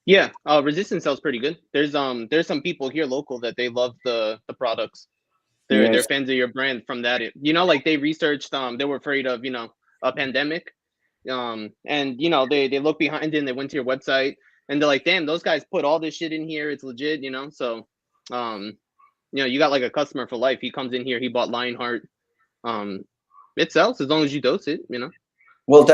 Yeah, Resistance sells pretty good. There's some people here local that they love the products. They're fans of your brand from that. Like they researched, they were afraid of a pandemic, and they look behind it and they went to your website and they're like, damn, those guys put all this shit in here. It's legit, So, you got like a customer for life. He comes in here. He bought Lionheart. It sells as long as you dose it, Well,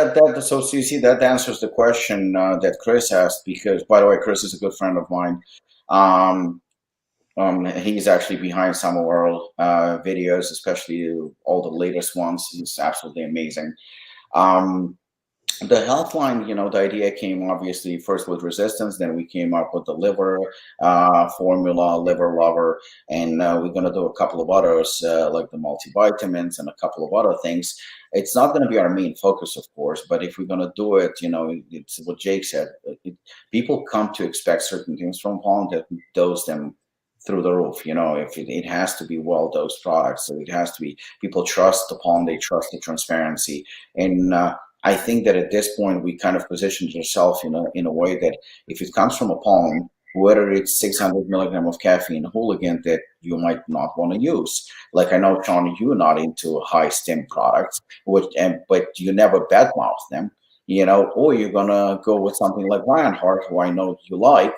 so you see, that answers the question that Chris asked, because, by the way, Chris is a good friend of mine. He's actually behind some of our videos, especially all the latest ones. He's absolutely amazing. The health line, the idea came obviously first with resistance, then we came up with the liver formula, liver lover, and we're going to do a couple of others like the multivitamins and a couple of other things. It's not going to be our main focus, of course, but if we're going to do it, it's what Jake said. People come to expect certain things from pollen that dose them through the roof. If it has to be well-dosed products, so it has to be, people trust the pollen, they trust the transparency, and I think that at this point we kind of positioned yourself in a way that if it comes from a pollen, whether it's 600 milligram of caffeine hooligan that you might not want to use. Like I know, Sean, you're not into high stim products, but you never badmouth them, or you're gonna go with something like Lionheart, who I know you like,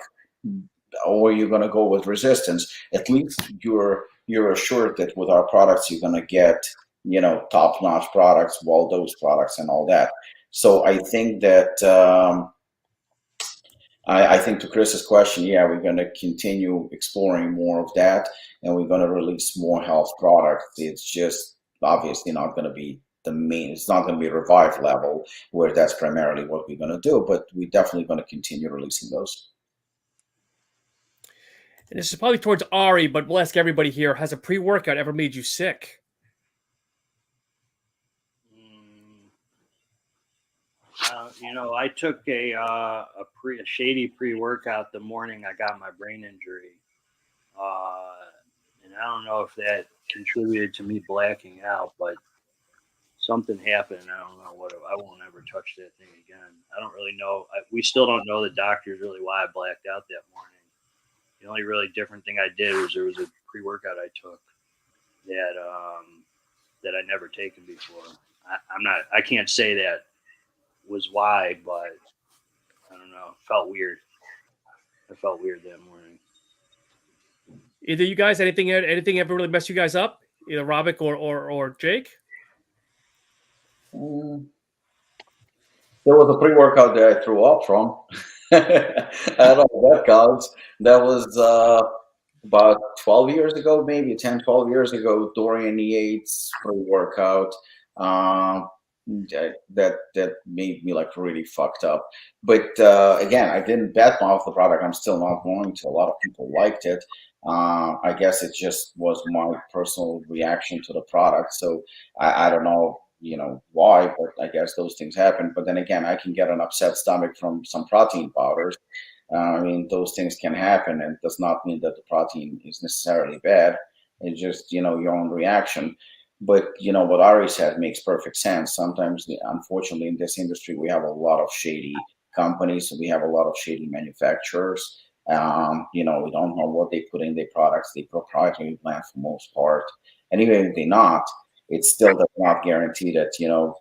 or you're gonna go with resistance. At least you're assured that with our products you're gonna get top-notch products, well-dosed products, and all that. So I think that I think to Chris's question, yeah, we're going to continue exploring more of that, and we're going to release more health products. It's just obviously not going to be the main. It's not going to be Revive level where that's primarily what we're going to do, but we're definitely going to continue releasing those. And this is probably towards Ari, but we'll ask everybody here: has a pre-workout ever made you sick? I took a shady pre-workout the morning I got my brain injury, and I don't know if that contributed to me blacking out, but something happened. I don't know what. I won't ever touch that thing again. I don't really know. We still don't know the doctors really why I blacked out that morning. The only really different thing I did was there was a pre-workout I took that I never taken before. I can't say that was why, but I don't know. It felt weird. I felt weird that morning. Either you guys, anything ever really messed you guys up? Either Robic or Jake? There was a pre-workout that I threw up from. I don't know if that counts. That was about 12 years ago, maybe 10, 12 years ago, Dorian Yates pre-workout. That made me like really fucked up. But again, I didn't badmouth the product. I'm still not going to. A lot of people liked it. I guess it just was my personal reaction to the product. So I don't know, why, but I guess those things happen. But then again, I can get an upset stomach from some protein powders. I mean, those things can happen, and it does not mean that the protein is necessarily bad. It's just, your own reaction. But, what Ari said makes perfect sense. Sometimes, unfortunately, in this industry, we have a lot of shady companies. We have a lot of shady manufacturers. We don't know what they put in their products. They proprietary plant for most part. And even if they're not, it still does not guarantee that,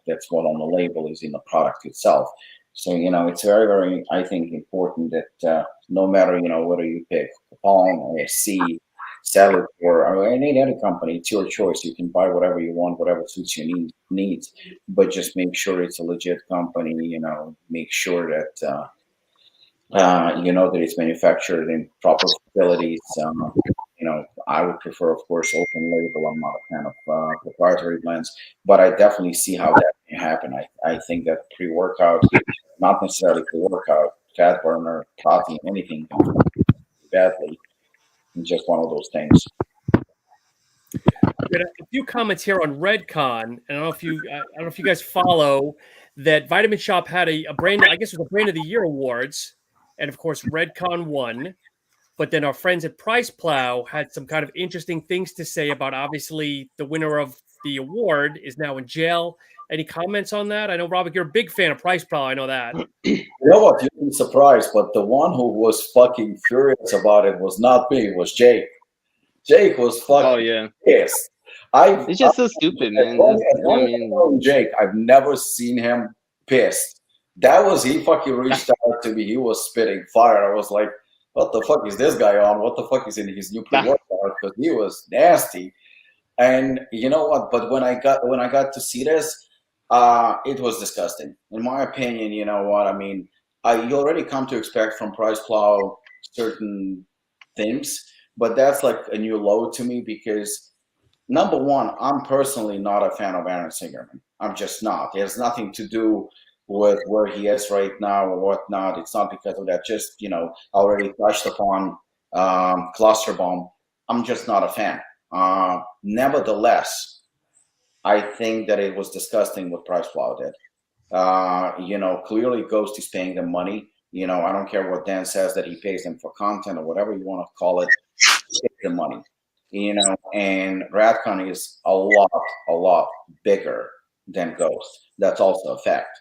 that's what on the label is in the product itself. So, it's very, very, I think, important that no matter, whether you pick Palm or C, Salad or any other company, it's your choice. You can buy whatever you want, whatever suits your needs, but just make sure it's a legit company, make sure that, that it's manufactured in proper facilities. I would prefer, of course, open label. I'm not a fan of proprietary blends, but I definitely see how that can happen. I think that pre-workout, not necessarily pre-workout, fat burner, protein, anything can go badly. It's just one of those things. A few comments here on Redcon. And I don't know if you guys follow that Vitamin Shoppe had a brand, I guess it was a Brand of the Year awards, and of course Redcon won. But then our friends at PricePlow had some kind of interesting things to say about, obviously, the winner of the award is now in jail. Any comments on that? I know, Robert, you're a big fan of PricePlow. I know that. You know what? You'd be surprised, but the one who was fucking furious about it was not me. It was Jake. Jake was fucking pissed. It's just so stupid, man. Jake, I've never seen him pissed. He fucking reached out to me. He was spitting fire. I was like, what the fuck is this guy on? What the fuck is in his new pre-workout? Because he was nasty. And you know what? But when I got to see this, it was disgusting. In my opinion, you know what? I mean, you already come to expect from PricePlow certain things, but that's like a new low to me because number one, I'm personally not a fan of Aaron Singerman. I'm just not. It has nothing to do with where he is right now or whatnot. It's not because of that. Just, already touched upon Cluster Bomb. I'm just not a fan. Nevertheless, I think that it was disgusting what PricePlow did. Clearly Ghost is paying them money. I don't care what Dan says that he pays them for content or whatever you want to call it. He pays them money. And Radcon is a lot bigger than Ghost. That's also a fact.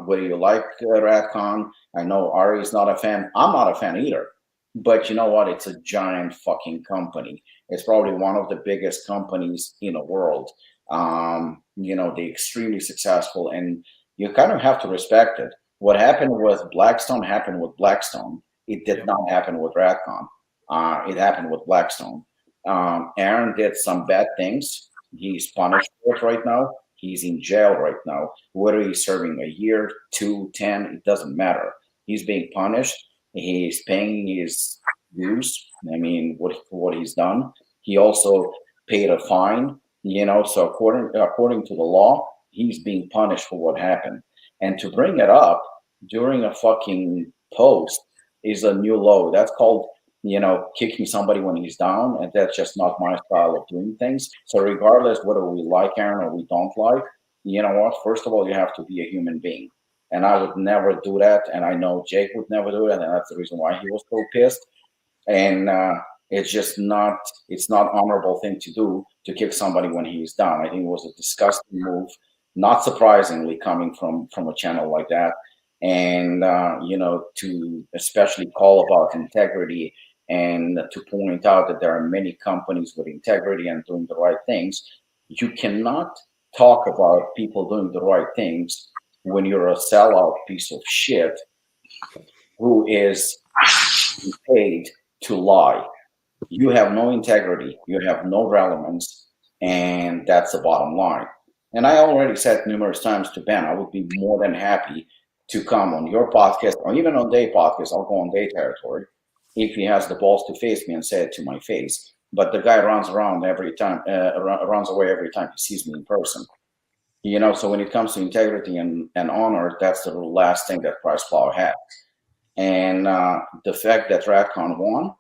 Whether you like Radcon, I know Ari is not a fan. I'm not a fan either. But you know what? It's a giant fucking company. It's probably one of the biggest companies in the world. They're extremely successful, and you kind of have to respect it. What happened with Blackstone happened with Blackstone. It did not happen with Radcon. It happened with Blackstone. Aaron did some bad things. He's punished for it right now. He's in jail right now. Whether he's serving a year, 2, 10, it doesn't matter. He's being punished. He's paying his dues. I mean, what he's done. He also paid a fine. So according to the law, he's being punished for what happened. And to bring it up during a fucking post is a new low. That's called, kicking somebody when he's down, and that's just not my style of doing things. So regardless whether we like Aaron or we don't like, you know what? First of all, you have to be a human being. And I would never do that. And I know Jake would never do it. And that's the reason why he was so pissed. And it's not honorable thing to do to kick somebody when he's down. I think it was a disgusting move, not surprisingly coming from a channel like that. And, to especially call about integrity and to point out that there are many companies with integrity and doing the right things. You cannot talk about people doing the right things when you're a sellout piece of shit who is paid to lie. You have no integrity, you have no relevance, and that's the bottom line. And I already said numerous times to Ben, I would be more than happy to come on your podcast or even on their podcast. I'll go on their territory if he has the balls to face me and say it to my face. But the guy runs away every time he sees me in person. So when it comes to integrity and honor, that's the last thing that PricePlow has. And the fact that Radcon won,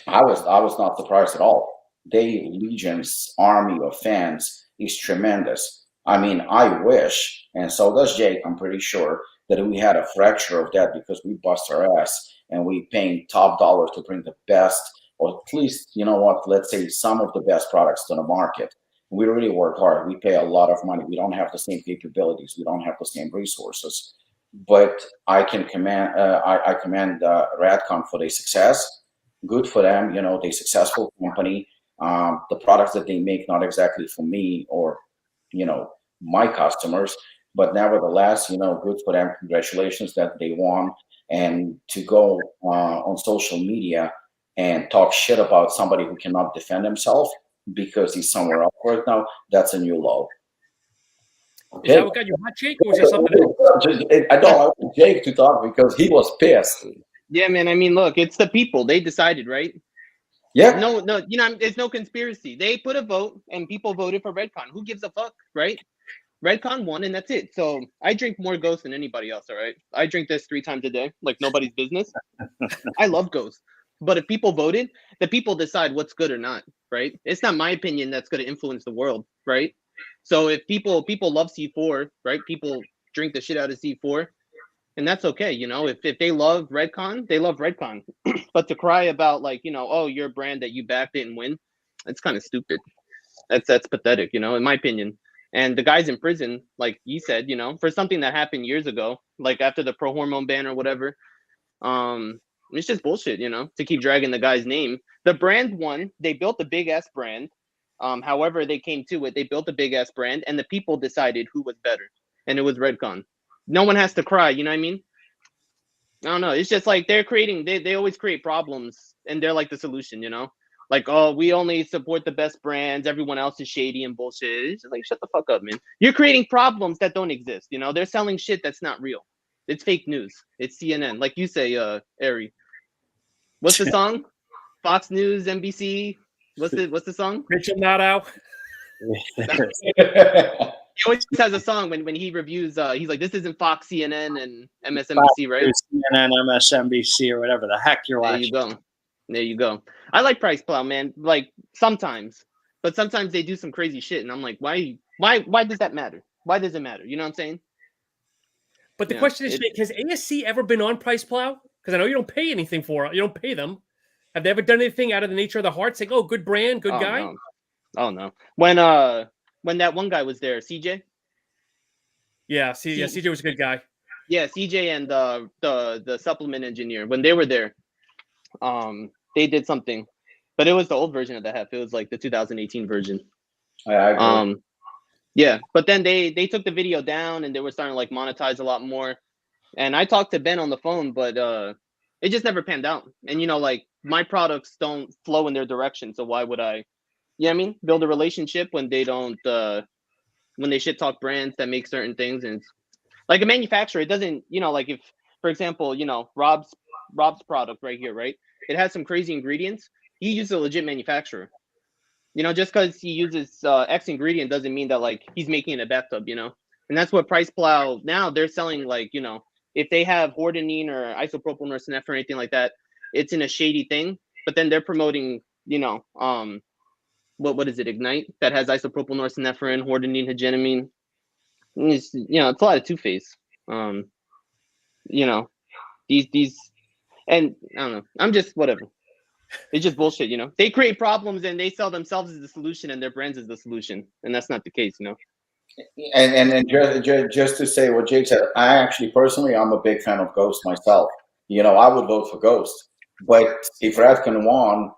I was not surprised at all. Their Legion's army of fans is tremendous. I mean, I wish, and so does Jake, I'm pretty sure, that we had a fracture of that because we bust our ass and we paying top dollar to bring the best, or at least, let's say some of the best products to the market. We really work hard. We pay a lot of money. We don't have the same capabilities. We don't have the same resources. But I can commend Radcon for their success. Good for them. They're successful company. The products that they make, not exactly for me or, my customers, but nevertheless, good for them. Congratulations that they won. And to go on social media and talk shit about somebody who cannot defend himself because he's somewhere else right now, that's a new low. Okay. Is that what got you hot, Jake, or was there something else? I don't want Jake to talk because he was pissed. Yeah, man. I mean, look, it's the people. They decided, right? Yeah. No, there's no conspiracy. They put a vote, and people voted for Redcon. Who gives a fuck, right? Redcon won, and that's it. So I drink more Ghost than anybody else, all right? I drink this 3 times a day, like nobody's business. I love Ghost. But if people voted, the people decide what's good or not, right? It's not my opinion that's going to influence the world, right? So if people love C4, right? People drink the shit out of C4, and that's okay, If they love Redcon, they love Redcon. But to cry about oh, your brand that you backed didn't win, that's kind of stupid. That's pathetic, in my opinion. And the guy's in prison, like you said, for something that happened years ago, like after the pro hormone ban or whatever. It's just bullshit, to keep dragging the guy's name. The brand won. They built a big ass brand. However they came to it, they built a big ass brand, and the people decided who was better, and it was Redcon. No one has to cry, you know what I mean? I don't know. It's just like they're creating. They always create problems, and they're like the solution, Like, oh, we only support the best brands. Everyone else is shady and bullshit. It's just like, shut the fuck up, man. You're creating problems that don't exist. They're selling shit that's not real. It's fake news. It's CNN, like you say, Ari. What's the song? Fox News, NBC. What's the song? Rachel Maddow. He always has a song when he reviews. He's like, "This isn't Fox, CNN, and MSNBC, right?" CNN, MSNBC, or whatever the heck you're There watching. you go. There you go. I like PricePlow, man. Like sometimes, but sometimes they do some crazy shit, and I'm like, why does that matter? Why does it matter? You know what I'm saying? But the question is, Jake, has ASC ever been on PricePlow? Because I know you don't pay anything for it. You don't pay them. Have they ever done anything out of the nature of the heart, saying, "Oh, good brand, good guy"? No. Oh no. When that one guy was there, CJ. Yeah, CJ was a good guy. Yeah, CJ and the supplement engineer, when they were there, they did something, but it was the old version of the hef. It was like the 2018 version. I agree. Yeah, but then they took the video down and they were starting to like monetize a lot more. And I talked to Ben on the phone, but it just never panned out. And you know, like my products don't flow in their direction, so why would I? You know what I mean? Build a relationship when they don't, when they shit talk brands that make certain things. And like a manufacturer, it doesn't, you know, like if, for example, you know, Rob's product right here, right? It has some crazy ingredients. He uses a legit manufacturer. You know, just because he uses X ingredient doesn't mean that like he's making it in a bathtub, you know? And that's what PricePlow now they're selling, like, you know, if they have hordenine or isopropyl norepinephrine or anything like that, it's in a shady thing. But then they're promoting, you know, what is it, Ignite, that has isopropyl norepinephrine, hordenine, hegelamine. It's, you know, it's a lot of two-face. You know, these, and I don't know. I'm just whatever. It's just bullshit, you know. They create problems and they sell themselves as the solution and their brands as the solution, and that's not the case, you know. And just to say what Jake said, I actually personally I'm a big fan of Ghost myself. You know, I would vote for Ghost, but if Redken won,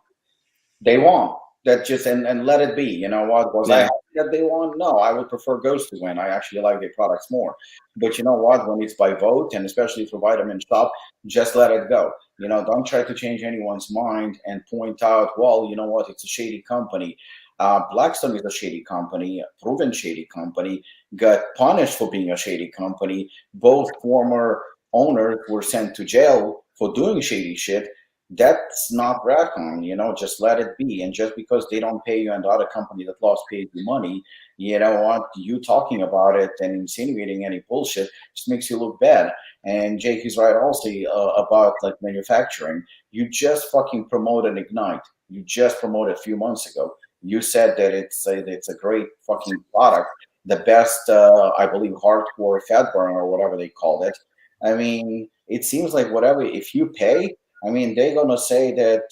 they won. That just and let it be. You know what? Was I happy that they won? No, I would prefer Ghost to win. I actually like their products more. But you know what? When it's by vote, and especially for Vitamin Shop, just let it go. You know, don't try to change anyone's mind and point out, well, you know what? It's a shady company. Blackstone is a shady company, a proven shady company, got punished for being a shady company. Both former owners were sent to jail for doing shady shit. That's not Radcon, you know, just let it be. And just because they don't pay you and the other company that lost paid you money, you know what, you talking about it and insinuating any bullshit just makes you look bad. And Jake is right also about like manufacturing. You just fucking promoted Ignite. You just promoted a few months ago. You said that it's a great fucking product, the best, I believe, hardcore fat burner or whatever they called it. I mean, it seems like whatever, if you pay, I mean, they're going to say that,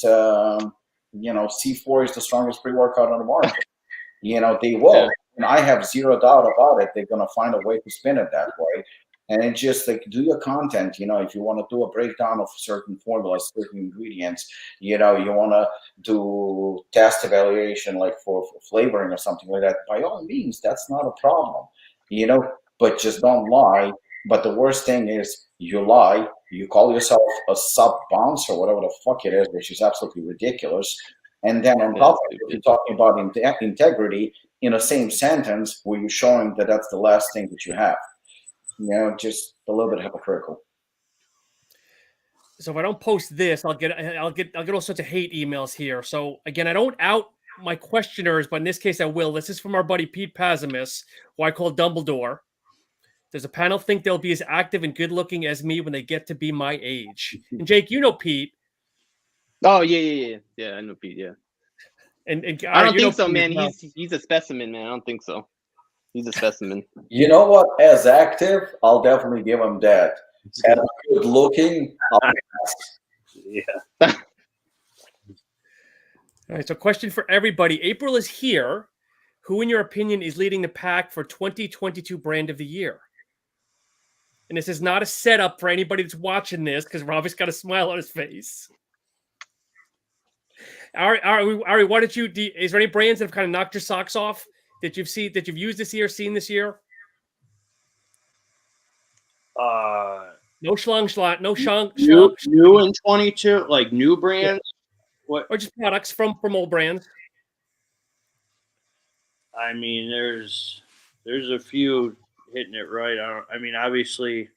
you know, C4 is the strongest pre-workout on the market. You know, they will. Yeah. And I have zero doubt about it. They're going to find a way to spin it that way. And it's just like, do your content, you know, if you want to do a breakdown of certain formulas, certain ingredients, you know, you want to do test evaluation like for flavoring or something like that, by all means, that's not a problem, you know, but just don't lie. But the worst thing is you lie, you call yourself a sub-bouncer, whatever the fuck it is, which is absolutely ridiculous. And then on top of it, you're talking about integrity in the same sentence where you're showing that that's the last thing that you have. You know, just a little bit hypocritical. So if I don't post this, I'll get all sorts of hate emails here. So again, I don't out my questioners, but in this case I will. This is from our buddy Pete Pazimus, who I call Dumbledore. Does a panel think they'll be as active and good looking as me when they get to be my age? And Jake, you know Pete. Oh yeah. I know Pete. Yeah. And I don't think so, man. He's a specimen, man. I don't think so. He's a specimen. You know what? As active, I'll definitely give him that. As good looking, Yeah. All right. So, question for everybody: April is here. Who, in your opinion, is leading the pack for 2022 Brand of the Year? And this is not a setup for anybody that's watching this, because Robert's got a smile on his face. Ari, why don't you? Is there any brands that have kind of knocked your socks off that you've used this year, seen this year? No schlong, no shunk. New in 22, like new brands. Yeah. What? Or just products from old brands. I mean, there's a few hitting it right. I mean, obviously,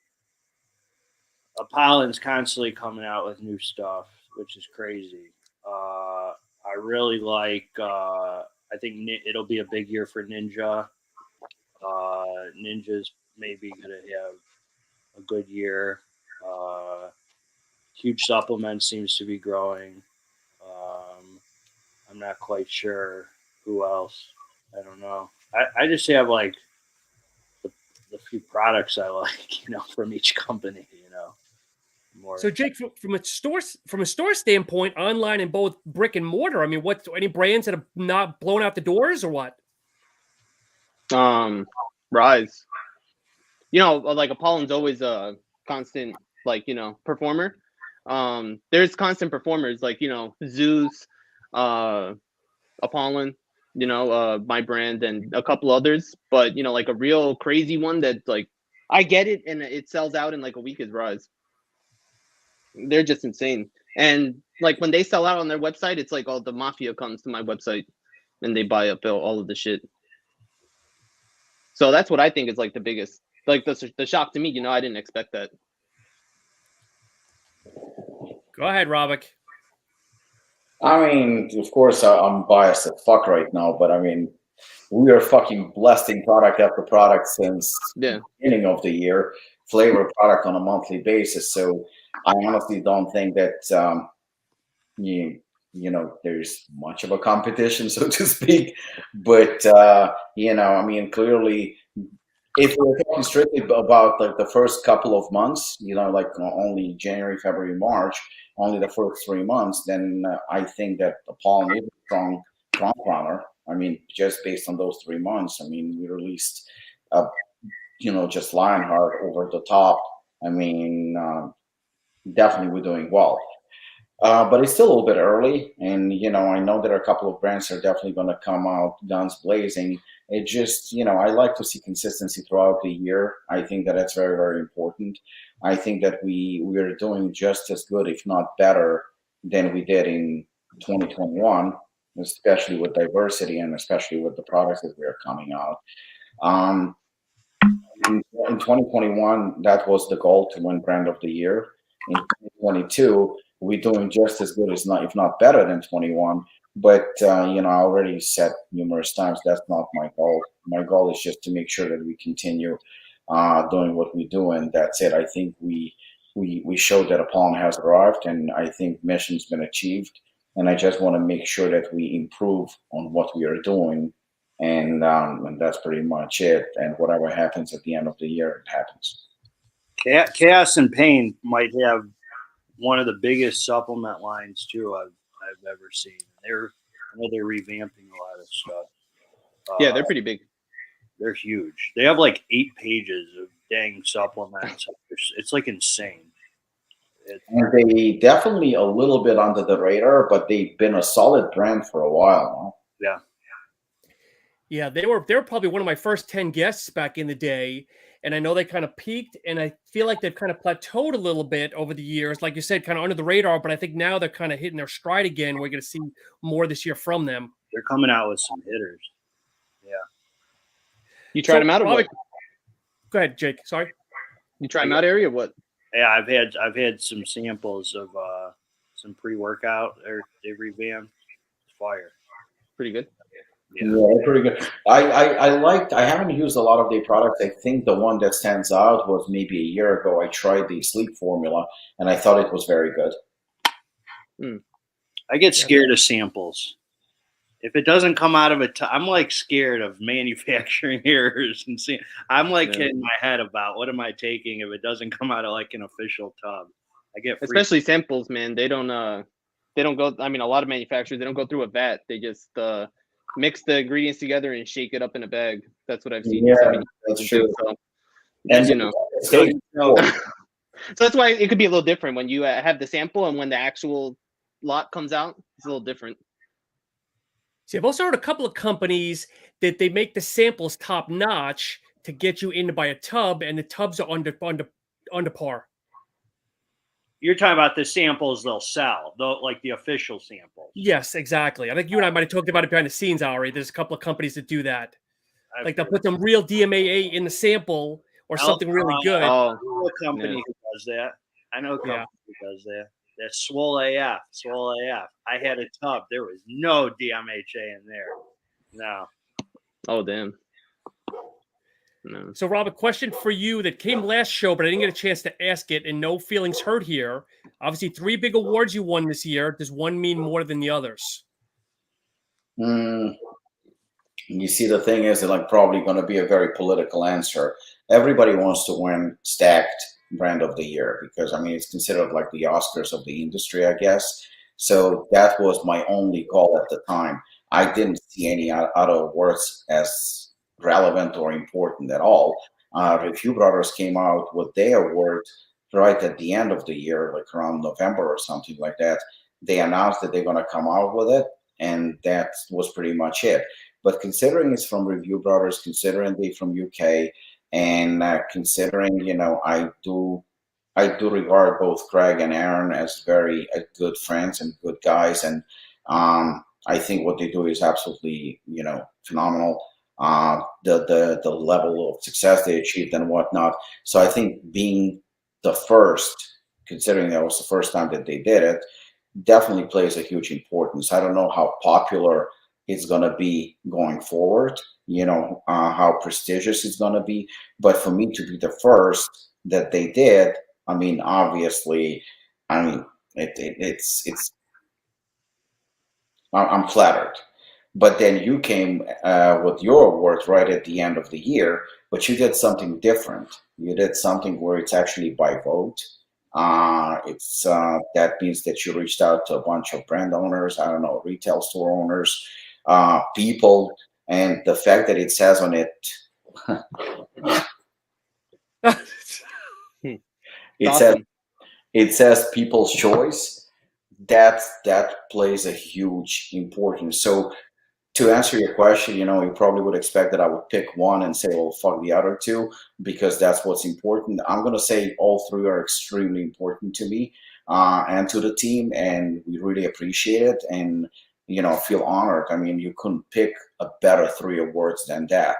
Apollo's constantly coming out with new stuff, which is crazy. I really like. I think it'll be a big year for Ninja. Ninja's maybe gonna have a good year. Huge Supplement seems to be growing. I'm not quite sure who else. I don't know. I just have like the few products I like, from each company, more. So Jake, from a store standpoint, online and both brick and mortar, I mean, what any brands that have not blown out the doors or what? Rise. Like Apollo's always a constant, performer. There's constant performers like, Zeus, Apollon, my brand and a couple others. But, like a real crazy one that like I get it and it sells out in like a week is Rise. They're just insane. And like when they sell out on their website, it's like all the mafia comes to my website and they buy up all of the shit. So that's what I think is like the biggest, like the shock to me. I didn't expect that. Go ahead, Robic. I mean, of course, I'm biased as fuck right now, but I mean, we are fucking blasting product after product since the beginning of the year, flavor product on a monthly basis. So I honestly don't think that there's much of a competition, so to speak. But I mean, clearly, if we're talking strictly about like the first couple of months, like only January, February, March, only the first 3 months, then I think that Apollo is a strong front runner. I mean, just based on those 3 months, I mean, we released, just Lionheart over the top. I mean, definitely we're doing well. But it's still a little bit early. And, I know that a couple of brands are definitely going to come out guns blazing. It just, I like to see consistency throughout the year. I think that that's very, very important. I think that we're doing just as good, if not better, than we did in 2021, especially with diversity and especially with the products that we are coming out. In 2021, that was the goal, to win Brand of the Year. In 2022, we're doing just as good, as not, if not better than 21. But I already said numerous times that's not my goal. My goal is just to make sure that we continue doing what we do, and that's it. I think we showed that Apollon has arrived, and I think mission's been achieved. And I just want to make sure that we improve on what we are doing, and that's pretty much it. And whatever happens at the end of the year, it happens. Chaos and Pain might have one of the biggest supplement lines too I've ever seen. I know they're revamping a lot of stuff. Yeah, they're pretty big. They're huge. They have like 8 pages of dang supplements. It's like insane. And they definitely a little bit under the radar, but they've been a solid brand for a while now. Yeah. Yeah, they were probably one of my first 10 guests back in the day. And I know they kind of peaked, and I feel like they've kind of plateaued a little bit over the years. Like you said, kind of under the radar, but I think now they're kind of hitting their stride again. We're going to see more this year from them. They're coming out with some hitters. Yeah. You tried them out or what? Go ahead, Jake. Sorry. You tried them out, Ari, or what? Yeah, I've had some samples of some pre-workout. They revamped. It's fire. Pretty good. Yeah, pretty good. I haven't used a lot of their products. I think the one that stands out was maybe a year ago. I tried the sleep formula and I thought it was very good. I get scared of samples. If it doesn't come out of I'm like scared of manufacturing errors and see. I'm like hitting my head about what am I taking if it doesn't come out of like an official tub. I get especially samples, man. They don't go. I mean, a lot of manufacturers, they don't go through a vat. They just mix the ingredients together and shake it up in a bag. That's what I've seen. Yeah, that's true. So, and so that's why it could be a little different when you have the sample and when the actual lot comes out. It's a little different. See, I've also heard a couple of companies that they make the samples top notch to get you in to buy a tub, and the tubs are under par. You're talking about the samples they'll sell, though, like the official samples. Yes, exactly. I think you and I might have talked about it behind the scenes, Ari. There's a couple of companies that do that. Like they'll put some real DMAA in the sample or something really good. I know a company who does that. I know a company who does that. That's swole AF, swole AF. I had a tub. There was no DMHA in there. No. Oh, damn. No. So, Rob, a question for you that came last show, but I didn't get a chance to ask it, and no feelings hurt here. Obviously, 3 big awards you won this year. Does one mean more than the others? You see, the thing is, like, probably going to be a very political answer. Everybody wants to win Stacked Brand of the Year because, I mean, it's considered like the Oscars of the industry, I guess. So that was my only goal at the time. I didn't see any other awards as relevant or important at all. Review Brothers came out with their award right at the end of the year, like around November or something like that. They announced that they're going to come out with it, and that was pretty much it. But considering it's from Review Brothers, considering they're from UK, and considering, you know, I do regard both Craig and Aaron as very good friends and good guys, and I think what they do is absolutely, you know, phenomenal. The level of success they achieved and whatnot. So I think being the first, considering that was the first time that they did it, definitely plays a huge importance. I don't know how popular it's going to be going forward, you know, how prestigious it's going to be. But for me to be the first that they did, I mean, obviously, I mean, it's I'm flattered. But then you came with your awards right at the end of the year, but you did something different. You did something where it's actually by vote. That means that you reached out to a bunch of brand owners, I don't know, retail store owners, people, and the fact that it says on it, Awesome. it says People's Choice. That plays a huge importance. So to answer your question, you know, you probably would expect that I would pick one and say, well, fuck the other two, because that's what's important. I'm going to say all three are extremely important to me and to the team, and we really appreciate it and, you know, feel honored. I mean, you couldn't pick a better 3 awards than that.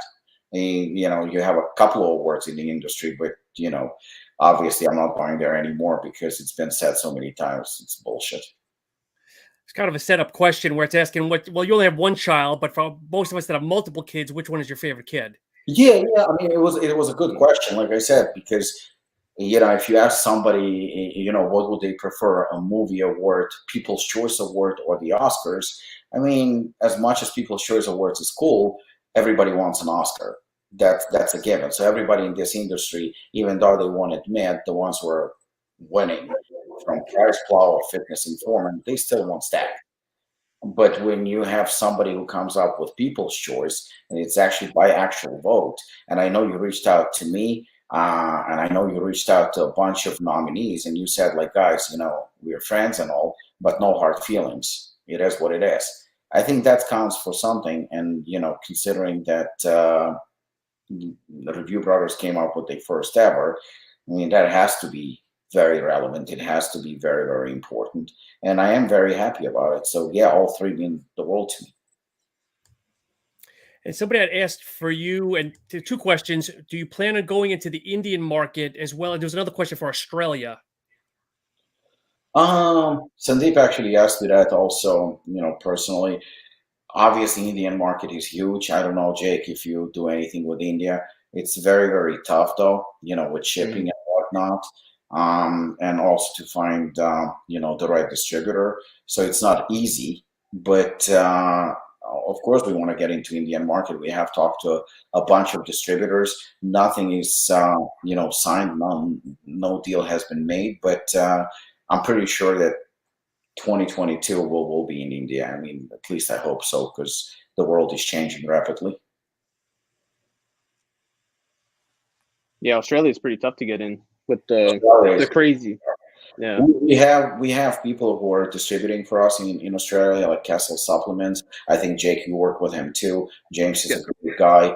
And, you know, you have a couple of awards in the industry, but, you know, obviously I'm not going there anymore because it's been said so many times. It's bullshit. It's kind of a setup question where it's asking well, you only have one child, but for most of us that have multiple kids, which one is your favorite kid? Yeah. I mean, it was a good question, like I said, because, you know, if you ask somebody, you know, what would they prefer, a movie award, People's Choice Award, or the Oscars? I mean, as much as People's Choice Awards is cool, everybody wants an Oscar. That's a given. So everybody in this industry, even though they won't admit, the ones who are winning, from PricePlow or Fitness Informant, they still want Stack. But when you have somebody who comes up with People's Choice, and it's actually by actual vote, and I know you reached out to me, and I know you reached out to a bunch of nominees, and you said, like, guys, you know, we're friends and all, but no hard feelings. It is what it is. I think that counts for something. And, you know, considering that the Review Brothers came up with their first ever, I mean, that has to be very relevant. It has to be very, very important. And I am very happy about it. So, yeah, all 3 mean the world to me. And somebody had asked for you, and 2 questions. Do you plan on going into the Indian market as well? And there's another question for Australia. Sandeep actually asked me that also, you know, personally. Obviously, Indian market is huge. I don't know, Jake, if you do anything with India. It's very, very tough, though, you know, with shipping and whatnot. And also to find, you know, the right distributor. So it's not easy, but of course we want to get into Indian market. We have talked to a bunch of distributors. Nothing is, you know, signed. No deal has been made, but I'm pretty sure that 2022 will be in India. I mean, at least I hope so, because the world is changing rapidly. Yeah, Australia is pretty tough to get in with the crazy. Yeah, we have people who are distributing for us in Australia, like Castle Supplements. I think Jake, you work with him too. James is a great guy.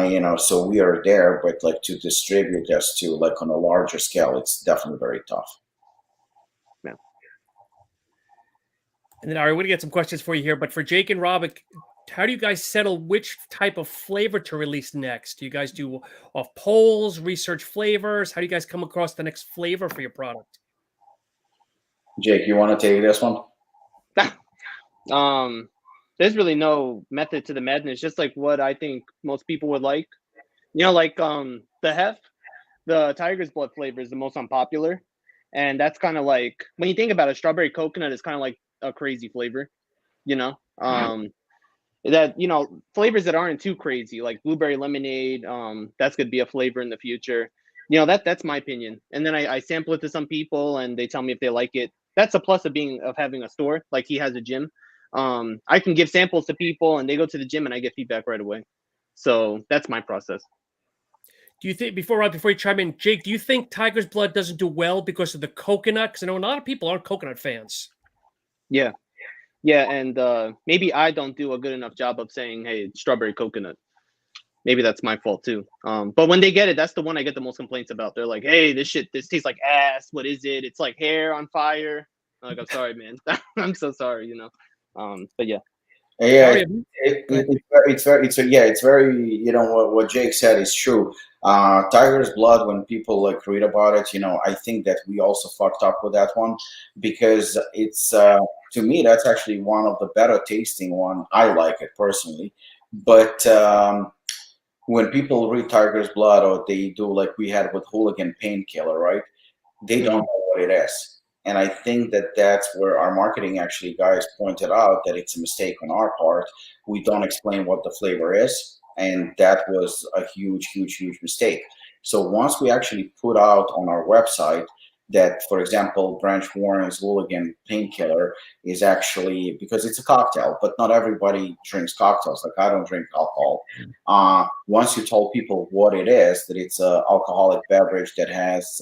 You know, so we are there, but like to distribute us to like on a larger scale, it's definitely very tough. Yeah. And then, all right, we're gonna get some questions for you here, but for Jake and Rob, how do you guys settle which type of flavor to release next? Do you guys do off polls, research flavors? How do you guys come across the next flavor for your product? Jake, you want to take this one? There's really no method to the madness, just like what I think most people would like. Like the hef, the tiger's blood flavor is the most unpopular. And that's kind of like, when you think about it, strawberry coconut is kind of like a crazy flavor, that, flavors that aren't too crazy, like blueberry lemonade, that's going to be a flavor in the future. That's my opinion. And then I sample it to some people and they tell me if they like it. That's a plus of having a store, like he has a gym. I can give samples to people and they go to the gym and I get feedback right away. So that's my process. Do you think, before you chime in, Jake, do you think Tiger's Blood doesn't do well because of the coconut? Because I know a lot of people aren't coconut fans. Yeah. And maybe I don't do a good enough job of saying, hey, it's strawberry coconut. Maybe that's my fault too. But when they get it, that's the one I get the most complaints about. They're like, hey, this tastes like ass. What is it? It's like hair on fire. I'm like, I'm sorry, man. I'm so sorry, but yeah. Yeah, it's very, what Jake said is true. Tiger's Blood, when people like read about it, I think that we also fucked up with that one, because it's to me that's actually one of the better tasting one. I like it personally, but when people read Tiger's Blood, or they do like we had with Hooligan Painkiller, right? They don't know what it is. And I think that that's where our marketing actually guys pointed out that it's a mistake on our part. We don't explain what the flavor is. And that was a huge, huge, huge mistake. So once we actually put out on our website that, for example, Branch Warren's Hooligan Painkiller is actually, because it's a cocktail, but not everybody drinks cocktails. Like I don't drink alcohol. Once you told people what it is, that it's an alcoholic beverage that has,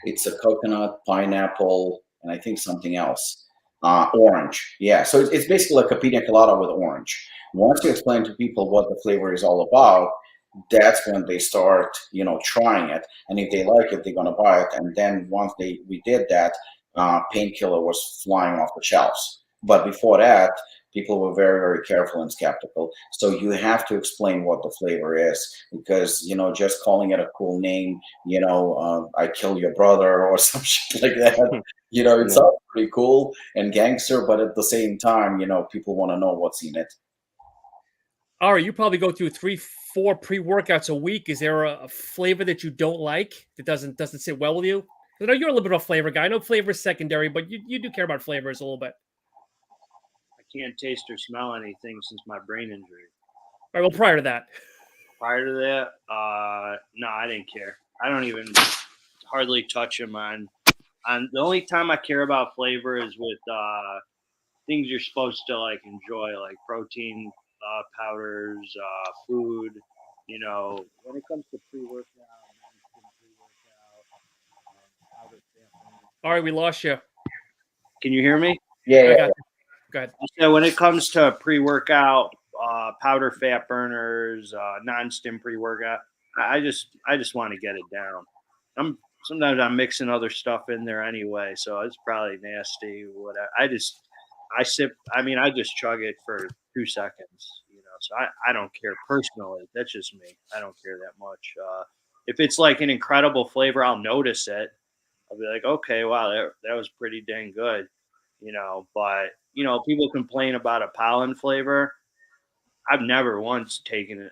it's a coconut, pineapple, and I think something else. Orange. Yeah. So it's basically like a pina colada with orange. Once you explain to people what the flavor is all about, that's when they start, trying it. And if they like it, they're going to buy it. And then once we did that, Painkiller was flying off the shelves. But before that, people were very, very careful and skeptical. So you have to explain what the flavor is, because, just calling it a cool name, I kill your brother or some shit like that, it sounds pretty cool and gangster, but at the same time, people want to know what's in it. Ari, you probably go through 3-4 pre-workouts a week. Is there a flavor that you don't like that doesn't sit well with you? I know you're a little bit of a flavor guy. I know flavor is secondary, but you do care about flavors a little bit. Can't taste or smell anything since my brain injury. All right, well, prior to that, no, I didn't care. I don't even hardly touch them on the only time I care about flavor is with things you're supposed to like enjoy, like protein powders, food. When it comes to pre-workout, all right, we lost you. Can you hear me? Yeah. Go ahead. So when it comes to pre-workout, powder fat burners, non-stim pre-workout, I just want to get it down. Sometimes I'm mixing other stuff in there anyway, so it's probably nasty. Whatever. I just chug it for 2 seconds. So I don't care personally. That's just me. I don't care that much. If it's like an incredible flavor, I'll notice it. I'll be like, okay, wow, that was pretty dang good. But people complain about a pollen flavor. I've never once taken an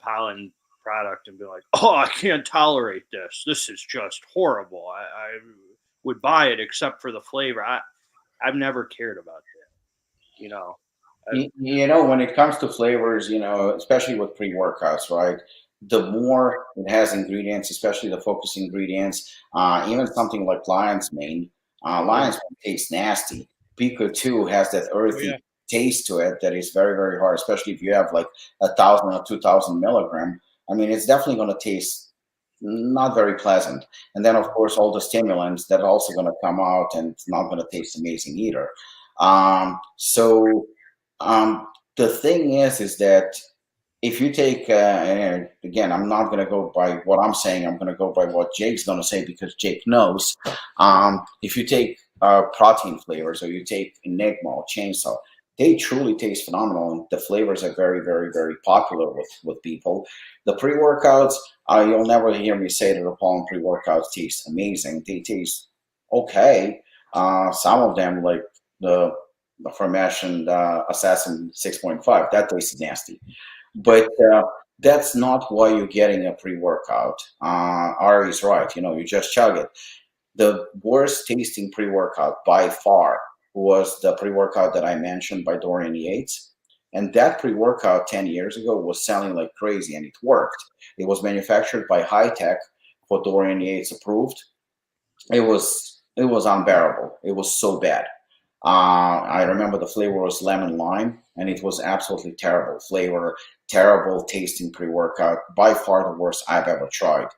pollen product and been like, oh, I can't tolerate this. This is just horrible. I would buy it except for the flavor. I've never cared about that. When it comes to flavors, especially with pre-workouts, right? The more it has ingredients, especially the focus ingredients, even something like Lion's Mane. Lion's Mane tastes nasty. Pico 2 has that earthy taste to it that is very, very hard, especially if you have like 1,000 or 2,000 milligram. I mean, it's definitely going to taste not very pleasant. And then, of course, all the stimulants that are also going to come out and it's not going to taste amazing either. The thing is that if you take, again, I'm not going to go by what I'm saying. I'm going to go by what Jake's going to say because Jake knows. If you take protein flavors or you take Enigma or Chainsaw, they truly taste phenomenal. And the flavors are very, very, very popular with people. The pre-workouts, you'll never hear me say that the pollen pre-workouts taste amazing. They taste okay. Some of them, like the aforementioned Assassin 6.5, that tastes nasty. But that's not why you're getting a pre-workout. Ari is right. You just chug it. The worst tasting pre-workout by far was the pre-workout that I mentioned by Dorian Yates. And that pre-workout 10 years ago was selling like crazy, and it worked. It was manufactured by High Tech, what Dorian Yates approved. It was unbearable. It was so bad. I remember the flavor was lemon lime, and it was absolutely terrible flavor, terrible tasting pre-workout, by far the worst I've ever tried.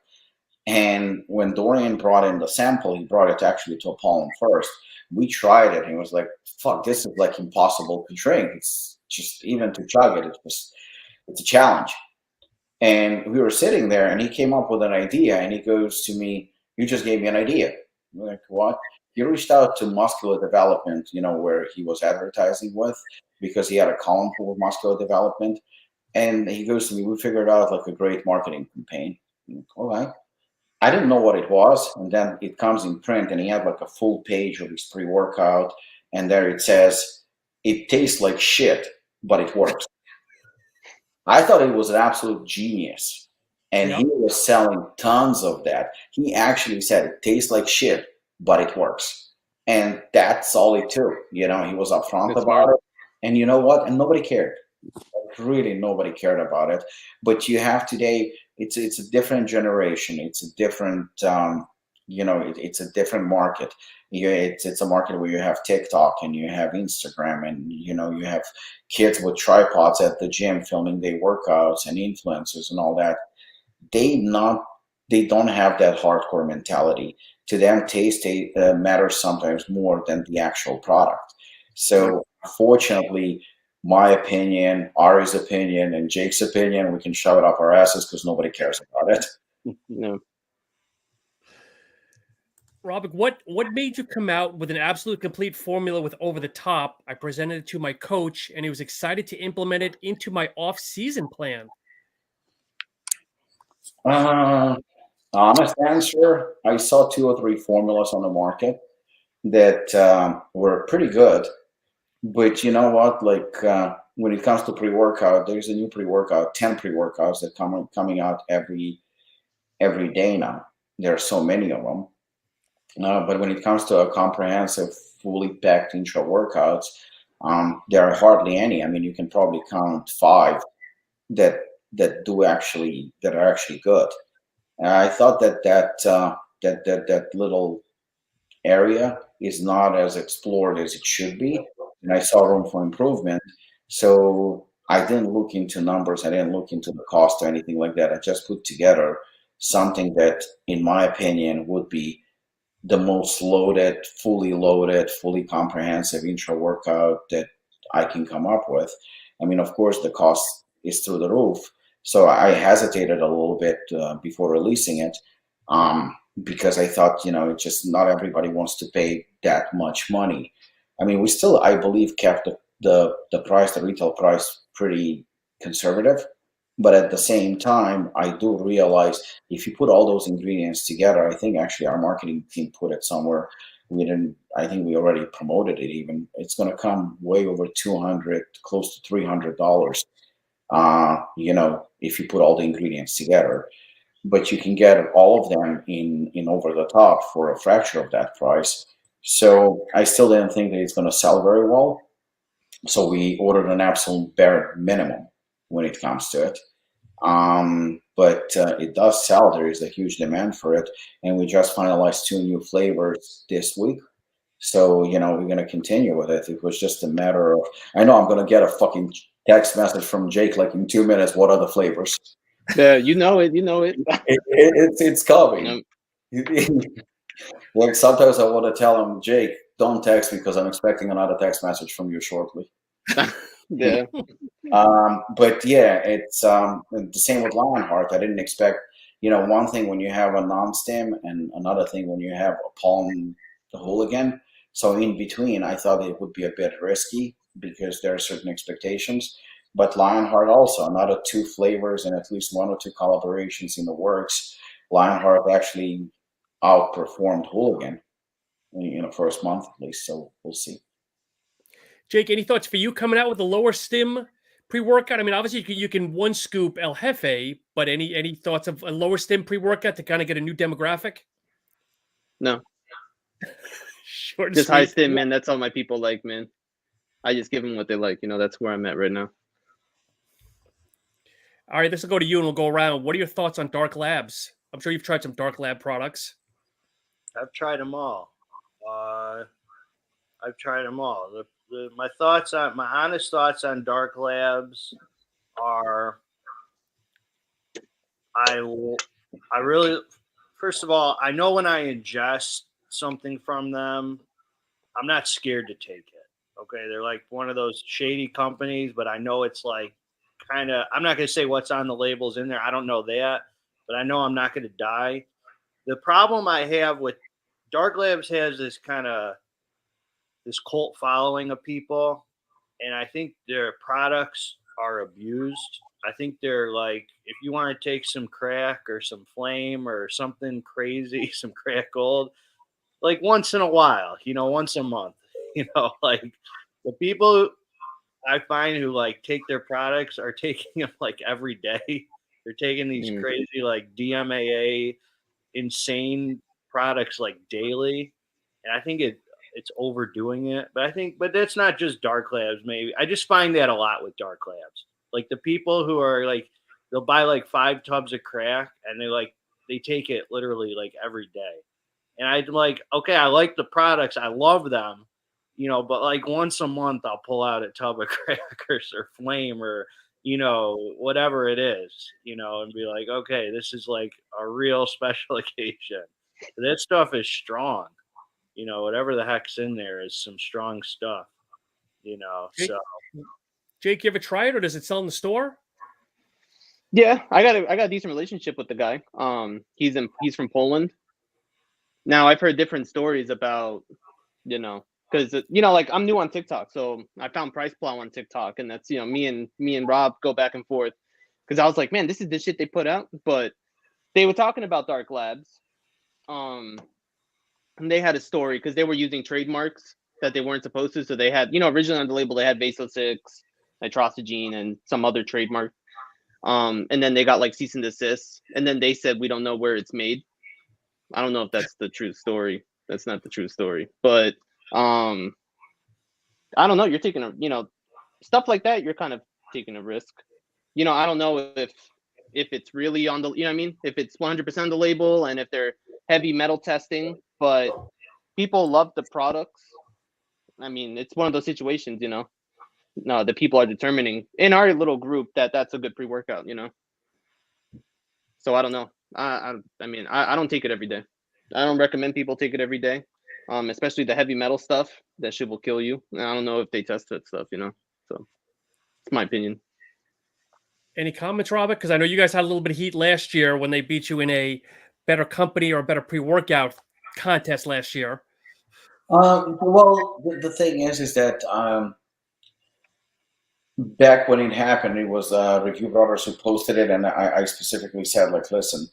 And when Dorian brought in the sample, he brought it actually to Apollon first. We tried it, and he was like, fuck, this is like impossible to drink. It's just, even to chug it, it's a challenge. And we were sitting there, and he came up with an idea, and he goes to me, you just gave me an idea. I'm like, what? He reached out to Muscular Development, where he was advertising with, because he had a column for Muscular Development. And he goes to me, we figured out like a great marketing campaign. I'm like, all right. I didn't know what it was, and then it comes in print, and he had like a full page of his pre-workout, and there it says, it tastes like shit, but it works. I thought it was an absolute genius, and he was selling tons of that. He actually said it tastes like shit, but it works, and that's all it took. He was upfront about it, and you know what? And nobody cared. Really, nobody cared about it. But you have today. It's a different generation. It's a different, it's a different market. It's a market where you have TikTok and you have Instagram, and you have kids with tripods at the gym filming their workouts, and influencers and all that. They don't have that hardcore mentality. To them, taste matters sometimes more than the actual product. So unfortunately, my opinion, Ari's opinion, and Jake's opinion, we can shove it up our asses because nobody cares about it. No. Robert, what made you come out with an absolute complete formula with Over the Top? I presented it to my coach, and he was excited to implement it into my off-season plan. Honest answer, I saw 2 or 3 formulas on the market that were pretty good. But you know what? Like when it comes to pre-workout, there's a new pre-workout, 10 pre-workouts that coming out every day now. There are so many of them. But when it comes to a comprehensive, fully packed intra workouts, there are hardly any. I mean, you can probably count 5 that are actually good. And I thought that little area is not as explored as it should be, and I saw room for improvement. So I didn't look into numbers. I didn't look into the cost or anything like that. I just put together something that, in my opinion, would be the most fully comprehensive intra workout that I can come up with. I mean, of course, the cost is through the roof. So I hesitated a little bit before releasing it. Because I thought, it's just not everybody wants to pay that much money. I mean, we still, I believe, kept the retail price pretty conservative. But at the same time, I do realize if you put all those ingredients together, I think actually our marketing team put it somewhere. I think we already promoted it even. It's going to come way over $200, close to $300, if you put all the ingredients together. But you can get all of them in Over the Top for a fraction of that price. So I still didn't think that it's going to sell very well. So we ordered an absolute bare minimum when it comes to it. But it does sell. There is a huge demand for it. And we just finalized 2 new flavors this week. So, we're going to continue with it. It was just a matter of, I know I'm going to get a fucking text message from Jake like in 2 minutes. What are the flavors? Yeah, you know it. It's coming. Like sometimes I want to tell him, Jake, don't text me because I'm expecting another text message from you shortly. Yeah. But yeah, it's the same with Lionheart. I didn't expect, one thing when you have a non-stim and another thing when you have a Palm the Hooligan. So in between, I thought it would be a bit risky because there are certain expectations. But Lionheart also, another 2 flavors and at least 1 or 2 collaborations in the works. Lionheart actually outperformed Hooligan. first month at least. So we'll see. Jake, any thoughts for you coming out with a lower stim pre-workout? I mean, obviously you can one scoop El Jefe, but any thoughts of a lower stim pre-workout to kind of get a new demographic? No, Short and just high sweet. stim, man. That's all my people like, man. I just give them what they like. That's where I'm at right now. All right, this will go to you and we'll go around. What are your thoughts on Dark Labs? I'm sure you've tried some Dark Lab products. I've tried them all. I've tried them all. My honest thoughts on Dark Labs are, I really, first of all, I know when I ingest something from them, I'm not scared to take it. Okay, they're like one of those shady companies, but I know it's like kind of, I'm not going to say what's on the labels in there. I don't know that, but I know I'm not going to die. The problem I have with Dark Labs has this cult following of people, and I think their products are abused. I think they're like, if you want to take some crack or some flame or something crazy, some crack gold, like once in a while, once a month, like the people I find who like take their products are taking them like every day. They're taking these crazy like DMAA insane products like daily. And I think it's overdoing it. But that's not just Dark Labs, maybe. I just find that a lot with Dark Labs. Like the people who are like, they'll buy like 5 tubs of crack and they take it literally like every day. And I'm like, okay, I like the products. I love them, but like once a month I'll pull out a tub of crackers or flame or, whatever it is, and be like, okay, this is like a real special occasion. That stuff is strong. Whatever the heck's in there is some strong stuff, so. Jake, you ever try it or does it sell in the store? Yeah, I got a decent relationship with the guy. He's from Poland. Now I've heard different stories about, because like I'm new on TikTok, so I found PricePlow on TikTok, and that's me and Rob go back and forth because I was like, man, this is the shit they put out. But they were talking about Dark Labs, and they had a story because they were using trademarks that they weren't supposed to. So they had, originally on the label they had Vaso-6, nitrosogene, and some other trademark. And then they got like cease and desist, and then they said we don't know where it's made. I don't know if that's the true story. That's not the true story, but I don't know. You're taking stuff like that. You're kind of taking a risk. I don't know if it's really on the, what I mean? If it's 100% on the label and if they're heavy metal testing, but people love the products. I mean, it's one of those situations, no, the people are determining in our little group that that's a good pre-workout, So I don't know. I mean, I don't take it every day. I don't recommend people take it every day, especially the heavy metal stuff. That shit will kill you. I don't know if they test that stuff, So it's my opinion. Any comments, Robert? Because I know you guys had a little bit of heat last year when they beat you in a better company or a better pre-workout contest last year. Well, the thing is that back when it happened, it was Review Brothers who posted it, and I specifically said, like, listen,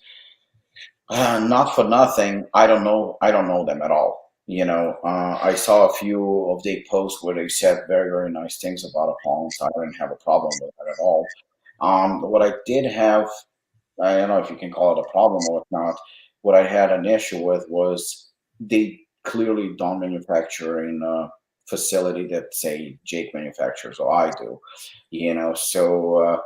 not for nothing, I don't know them at all. I saw a few of their posts where they said very, very nice things about opponents. I didn't have a problem with that at all. What I did have, I don't know if you can call it a problem or not, what I had an issue with was they clearly don't manufacture in a facility that, say, Jake manufactures or I do, so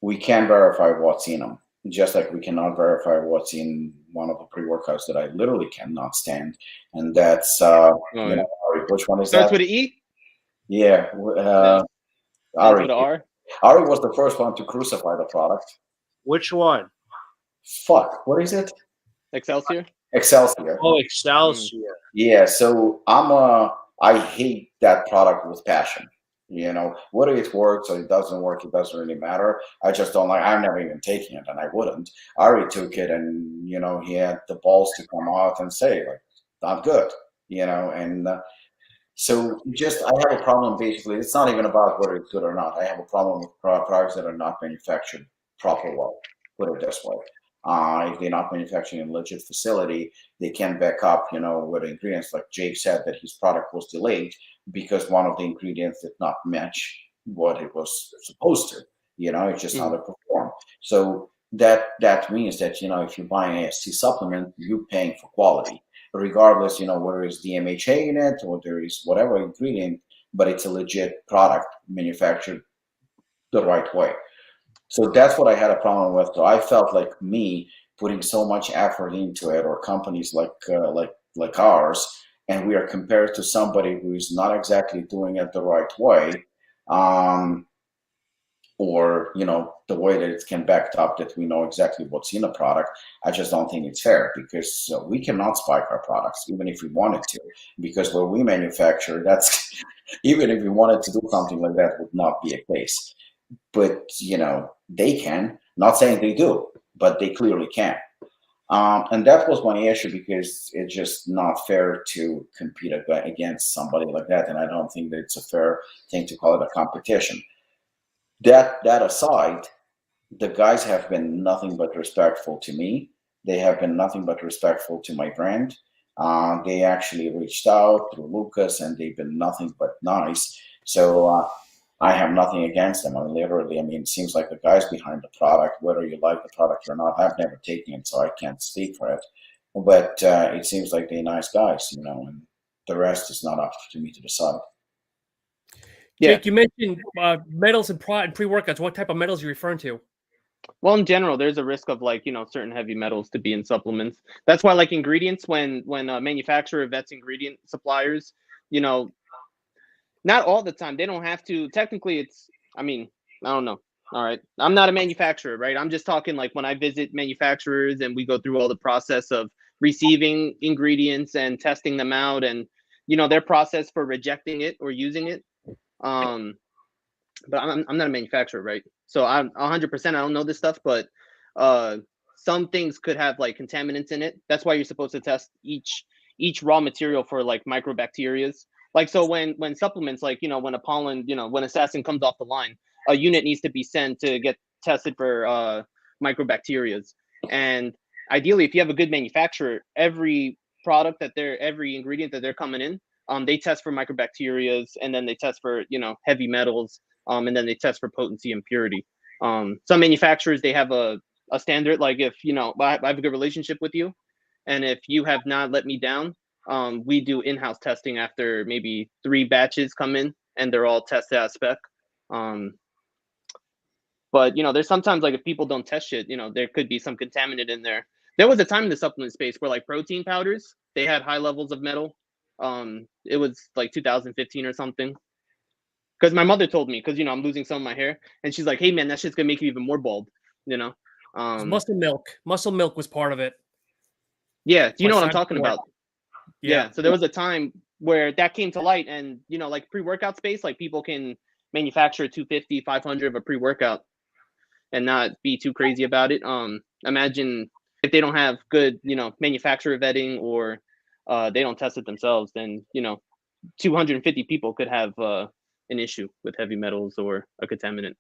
we can verify what's in them, just like we cannot verify what's in one of the pre-workouts that I literally cannot stand, and that's which one is Starts that? with an E? Yeah, Ari. With an R? Ari was the first one to crucify the product. Which one? Fuck, what is it? Excelsior? Excelsior. Oh, Excelsior. Yeah, so I hate that product with passion. Whether it works or it doesn't work, it doesn't really matter. I just don't like. I'm never even taking it, and I wouldn't. Ari took it, and he had the balls to come out and say, like, not good. And so just I have a problem. Basically, it's not even about whether it's good or not. I have a problem with products that are not manufactured proper well. Put it this way. If they're not manufacturing in a legit facility, they can back up, with ingredients. Like Jake said, that his product was delayed because one of the ingredients did not match what it was supposed to. It's just not perform. So that means that if you're buying a ASC supplement, you're paying for quality, regardless, whether it's DMHA in it or there is whatever ingredient, but it's a legit product manufactured the right way. So that's what I had a problem with. So I felt like me putting so much effort into it, or companies like ours, and we are compared to somebody who is not exactly doing it the right way, or the way that it can back up that we know exactly what's in a product. I just don't think it's fair, because we cannot spike our products even if we wanted to, because where we manufacture, that's even if we wanted to do something like that, would not be a case. But they can. Not saying they do, but they clearly can. And that was my issue, because it's just not fair to compete against somebody like that, and I don't think that it's a fair thing to call it a competition. That aside, the guys have been nothing but respectful to me. They have been nothing but respectful to my brand. They actually reached out through Lucas, and they've been nothing but nice. So I have nothing against them. Literally, it seems like the guys behind the product, whether you like the product or not, I've never taken it, so I can't speak for it. But it seems like they're nice guys, and the rest is not up to me to decide. Yeah. Jake, you mentioned metals and pre-workouts. What type of metals are you referring to? Well, in general, there's a risk of certain heavy metals to be in supplements. That's why ingredients, when a manufacturer vets ingredient suppliers, not all the time. They don't have to. Technically, I don't know. All right. I'm not a manufacturer, right? I'm just talking when I visit manufacturers and we go through all the process of receiving ingredients and testing them out, and, their process for rejecting it or using it. But I'm not a manufacturer, right? So I'm 100%. I don't know this stuff, but some things could have contaminants in it. That's why you're supposed to test each raw material for microbacterias. So when supplements, when a pollen, when assassin comes off the line, a unit needs to be sent to get tested for microbacterias. And ideally, if you have a good manufacturer, every ingredient that they're coming in, they test for microbacterias, and then they test for heavy metals, and then they test for potency and purity. Some manufacturers, they have a standard, if I have a good relationship with you, and if you have not let me down, we do in-house testing after maybe 3 batches come in, and they're all tested at spec. But there's sometimes if people don't test shit, there could be some contaminant in there. There was a time in the supplement space where protein powders, they had high levels of metal. It was 2015 or something. Because my mother told me, because I'm losing some of my hair, and she's like, "Hey man, that shit's gonna make you even more bald." Muscle milk was part of it. Yeah, do you know what I'm talking about? Yeah. So there was a time where that came to light, and pre-workout space, people can manufacture 250, 500 of a pre-workout and not be too crazy about it. Imagine if they don't have good, manufacturer vetting, or they don't test it themselves, then 250 people could have an issue with heavy metals or a contaminant.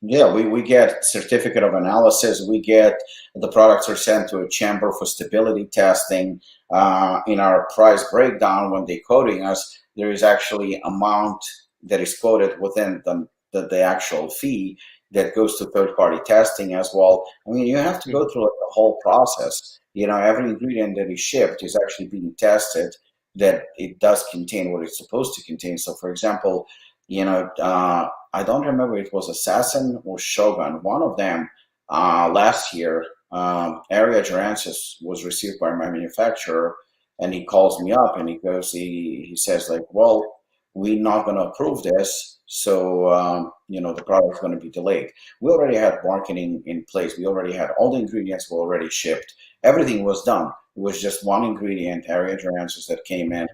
Yeah, we get certificate of analysis. We get the products are sent to a chamber for stability testing. In our price breakdown, when they're quoting us, there is actually amount that is quoted within the actual fee that goes to third-party testing as well. You have to go through the whole process. Every ingredient that is shipped is actually being tested that it does contain what it's supposed to contain. So, for example, I don't remember if it was Assassin or Shogun. One of them last year, Area Geransis was received by my manufacturer, and he calls me up and he says well, we're not going to approve this, so the product is going to be delayed. We already had marketing in place. We already had all the ingredients were already shipped. Everything was done. It was just one ingredient, Area Geransis, that came in.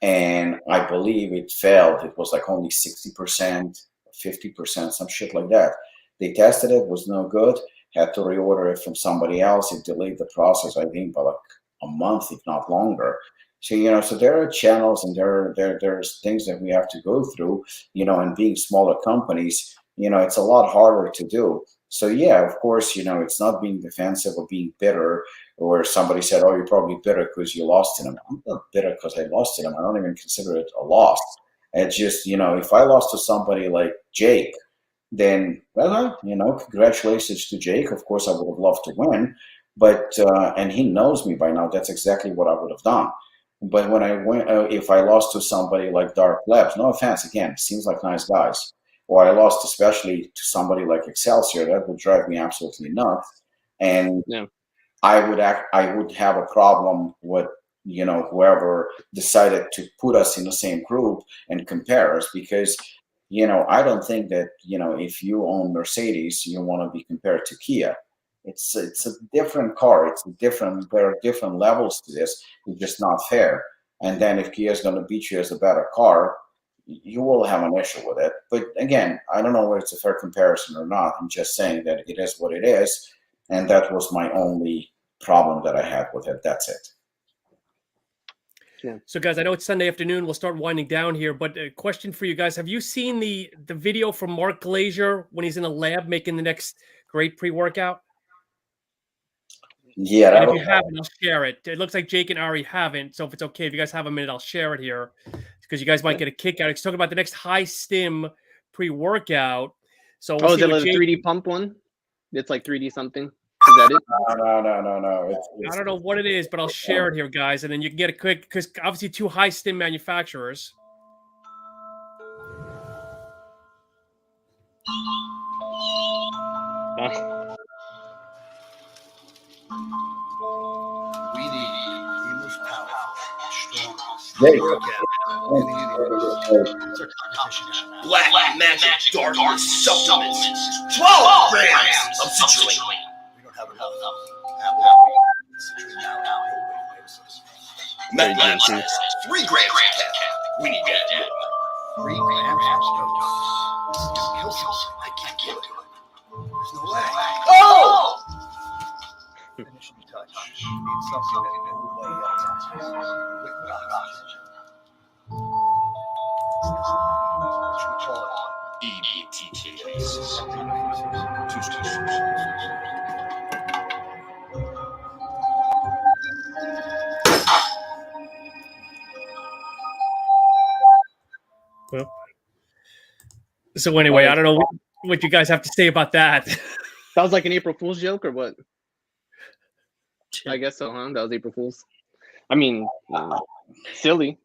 And I believe it failed. It was only 60%, 50%, some shit like that. They tested it, was no good, had to reorder it from somebody else. It delayed the process, I think, by a month, if not longer. So, so there are channels, and there's things that we have to go through, and being smaller companies, it's a lot harder to do. So yeah, of course, it's not being defensive or being bitter, or somebody said, "Oh, you're probably bitter because you lost to them." I'm not bitter because I lost to them. I don't even consider it a loss. It's just, if I lost to somebody like Jake, then, well, congratulations to Jake. Of course, I would have loved to win, but and he knows me by now. That's exactly what I would have done. But when I went, if I lost to somebody like Dark Labs, no offense, again, seems like nice guys, or I lost especially to somebody like Excelsior, that would drive me absolutely nuts. And Yeah. I would have a problem with whoever decided to put us in the same group and compare us, because I don't think that if you own Mercedes, you want to be compared to Kia. It's a different car. There are different levels to this. It's just not fair. And then if Kia is going to beat you as a better car, you will have an issue with it. But again, I don't know whether it's a fair comparison or not. I'm just saying that it is what it is, and that was my only problem that I had with it. That's it. Yeah. So, guys, I know it's Sunday afternoon. We'll start winding down here, but a question for you guys: have you seen the video from Mark Glazier when he's in a lab making the next great pre-workout? Yeah. And if you haven't, I'll share it. It looks like Jake and Ari haven't, so if it's okay, if you guys have a minute, I'll share it here because you guys might get a kick out. He's talking about the next high stim pre-workout. So, is it like a 3D pump one? It's like 3D something. Is that it? No. I don't know what it is, but I'll share it here, guys, and then you can get it quick because obviously two high stim manufacturers. We need the most powerful, strongest Great. workout in the universe. Black Magic Dark Supplements. 12 grams of citrulline. We don't have enough. Black 3 grams of cat. We need that. 3 grams of dose. Kill something. I can't kill it. There's no way. Oh! Finishing touch. Need something that nobody else has. Liquid oxygen. Which we call Well, so anyway, I don't know what you guys have to say about that. That was like an April Fool's joke or what? I guess so, huh? That was April Fool's. I mean, silly,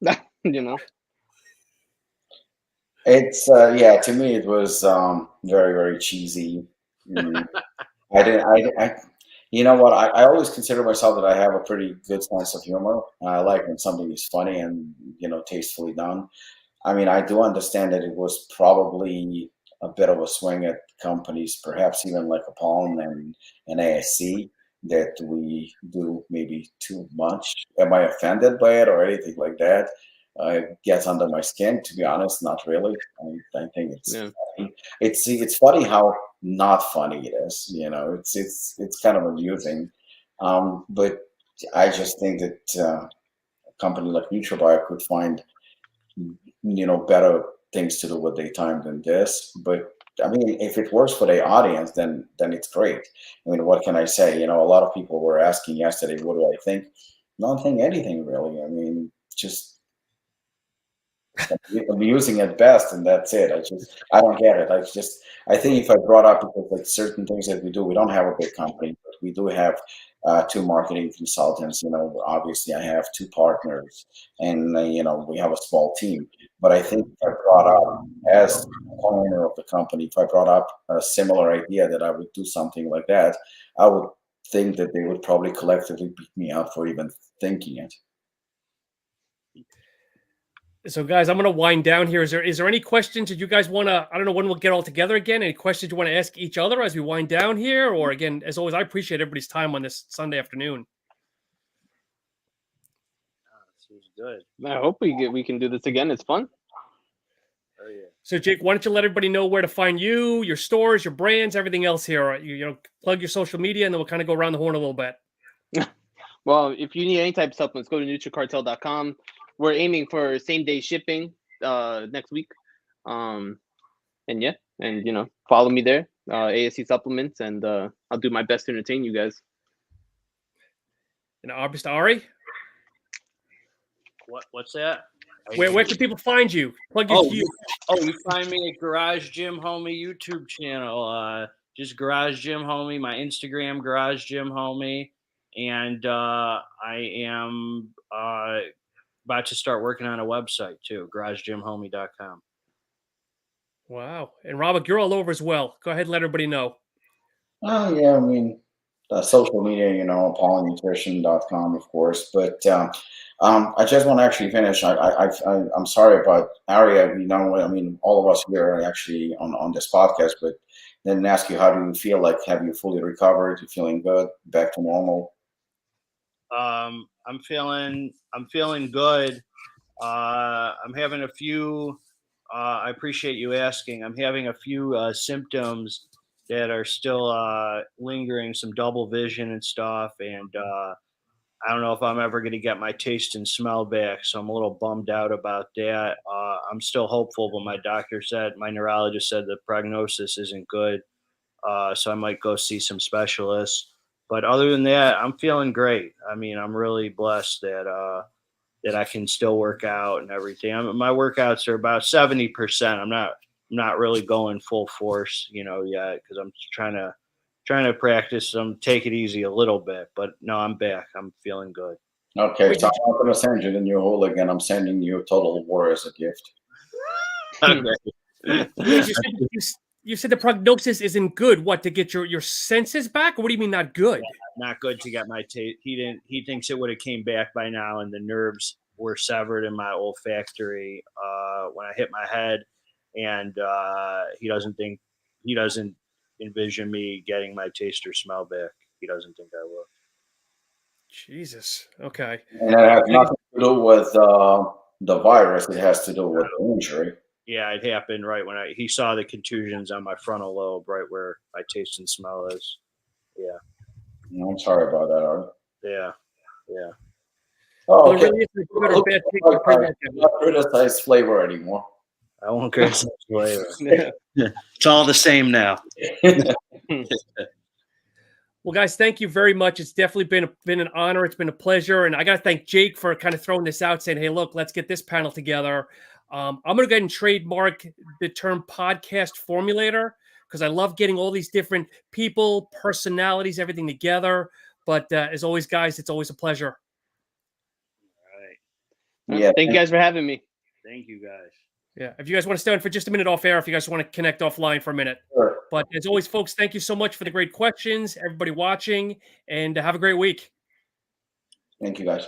It's to me it was very, very cheesy. I you know what, I always consider myself that I have a pretty good sense of humor. I like when something is funny and tastefully done. I mean, I do understand that it was probably a bit of a swing at companies, perhaps even like a Palm and an ASC, that we do maybe too much. Am I offended by it or anything like that? It gets under my skin, to be honest. Not really. I think it's funny. It's funny how not funny it is. It's kind of amusing. But I just think that a company like NutraBio could find better things to do with their time than this. But I mean, if it works for the audience, then it's great. I mean, what can I say? A lot of people were asking yesterday, what do I think? I don't think anything really. I mean, just amusing at best, and that's it. I don't get it. I think if I brought up, because like certain things that we do, we don't have a big company, but we do have 2 marketing consultants. Obviously I have 2 partners, and we have a small team. But I think if I brought up, as owner of the company, if I brought up a similar idea that I would do something like that, I would think that they would probably collectively beat me up for even thinking it. So, guys, I'm going to wind down here. Is there any questions that you guys want to? I don't know when we'll get all together again. Any questions you want to ask each other as we wind down here? Or again, as always, I appreciate everybody's time on this Sunday afternoon. This was good. I hope we can do this again. It's fun. Oh yeah. So, Jake, why don't you let everybody know where to find you, your stores, your brands, everything else here? Plug your social media, and then we'll kind of go around the horn a little bit. Well, if you need any type of supplements, go to NutriCartel.com. We're aiming for same-day shipping next week. And follow me there. ASC supplements, and I'll do my best to entertain you guys. And Mr. Ari, What's that? where can people find you? Plug your you find me at Garage Gym Homie YouTube channel. Just Garage Gym Homie. My Instagram, Garage Gym Homie, and I am about to start working on a website too, GarageGymHomie.com. Wow. And Robert, you're all over as well. Go ahead and let everybody know. Oh, yeah, I mean, social media, ApolloNutrition.com, of course. But I just want to actually finish. I'm sorry about Ari. All of us here are actually on this podcast, but then ask you, how do you feel? Like, have you fully recovered? You feeling good? Back to normal? I'm feeling good. I'm having a few. I appreciate you asking. I'm having a few symptoms that are still lingering, some double vision and stuff, and I don't know if I'm ever going to get my taste and smell back, so I'm a little bummed out about that. I'm still hopeful, but my neurologist said the prognosis isn't good, so I might go see some specialists. But other than that, I'm feeling great. I mean, I'm really blessed that I can still work out and everything. My workouts are about 70%. I'm not really going full force, yet, because I'm trying to practice. Take it easy a little bit, but no, I'm back. I'm feeling good. Okay, so I'm not going to send you the new hooligan. I'm sending you Total War as a gift. Okay. You said the prognosis isn't good. What, to get your senses back? Or what do you mean not good? Not good to get my taste. He thinks it would have came back by now, and the nerves were severed in my olfactory when I hit my head, and he doesn't envision me getting my taste or smell back. He doesn't think I will. Jesus. Okay. And it has nothing to do with the virus. It has to do with the injury. Yeah, it happened right when he saw the contusions on my frontal lobe, right where my taste and smell is. Yeah. I'm sorry about that, Art. Yeah. Oh, okay. Really not criticize flavor anymore. I won't criticize flavor. It's all the same now. Well, guys, thank you very much. It's definitely been an honor. It's been a pleasure. And I got to thank Jake for kind of throwing this out, saying, hey, look, let's get this panel together. I'm going to go ahead and trademark the term podcast formulator, because I love getting all these different people, personalities, everything together. But as always, guys, it's always a pleasure. All right. Yeah. Thank you guys for having me. Thank you, guys. Yeah. If you guys want to stay on for just a minute off air, if you guys want to connect offline for a minute. Sure. But as always, folks, thank you so much for the great questions, everybody watching, and have a great week. Thank you, guys.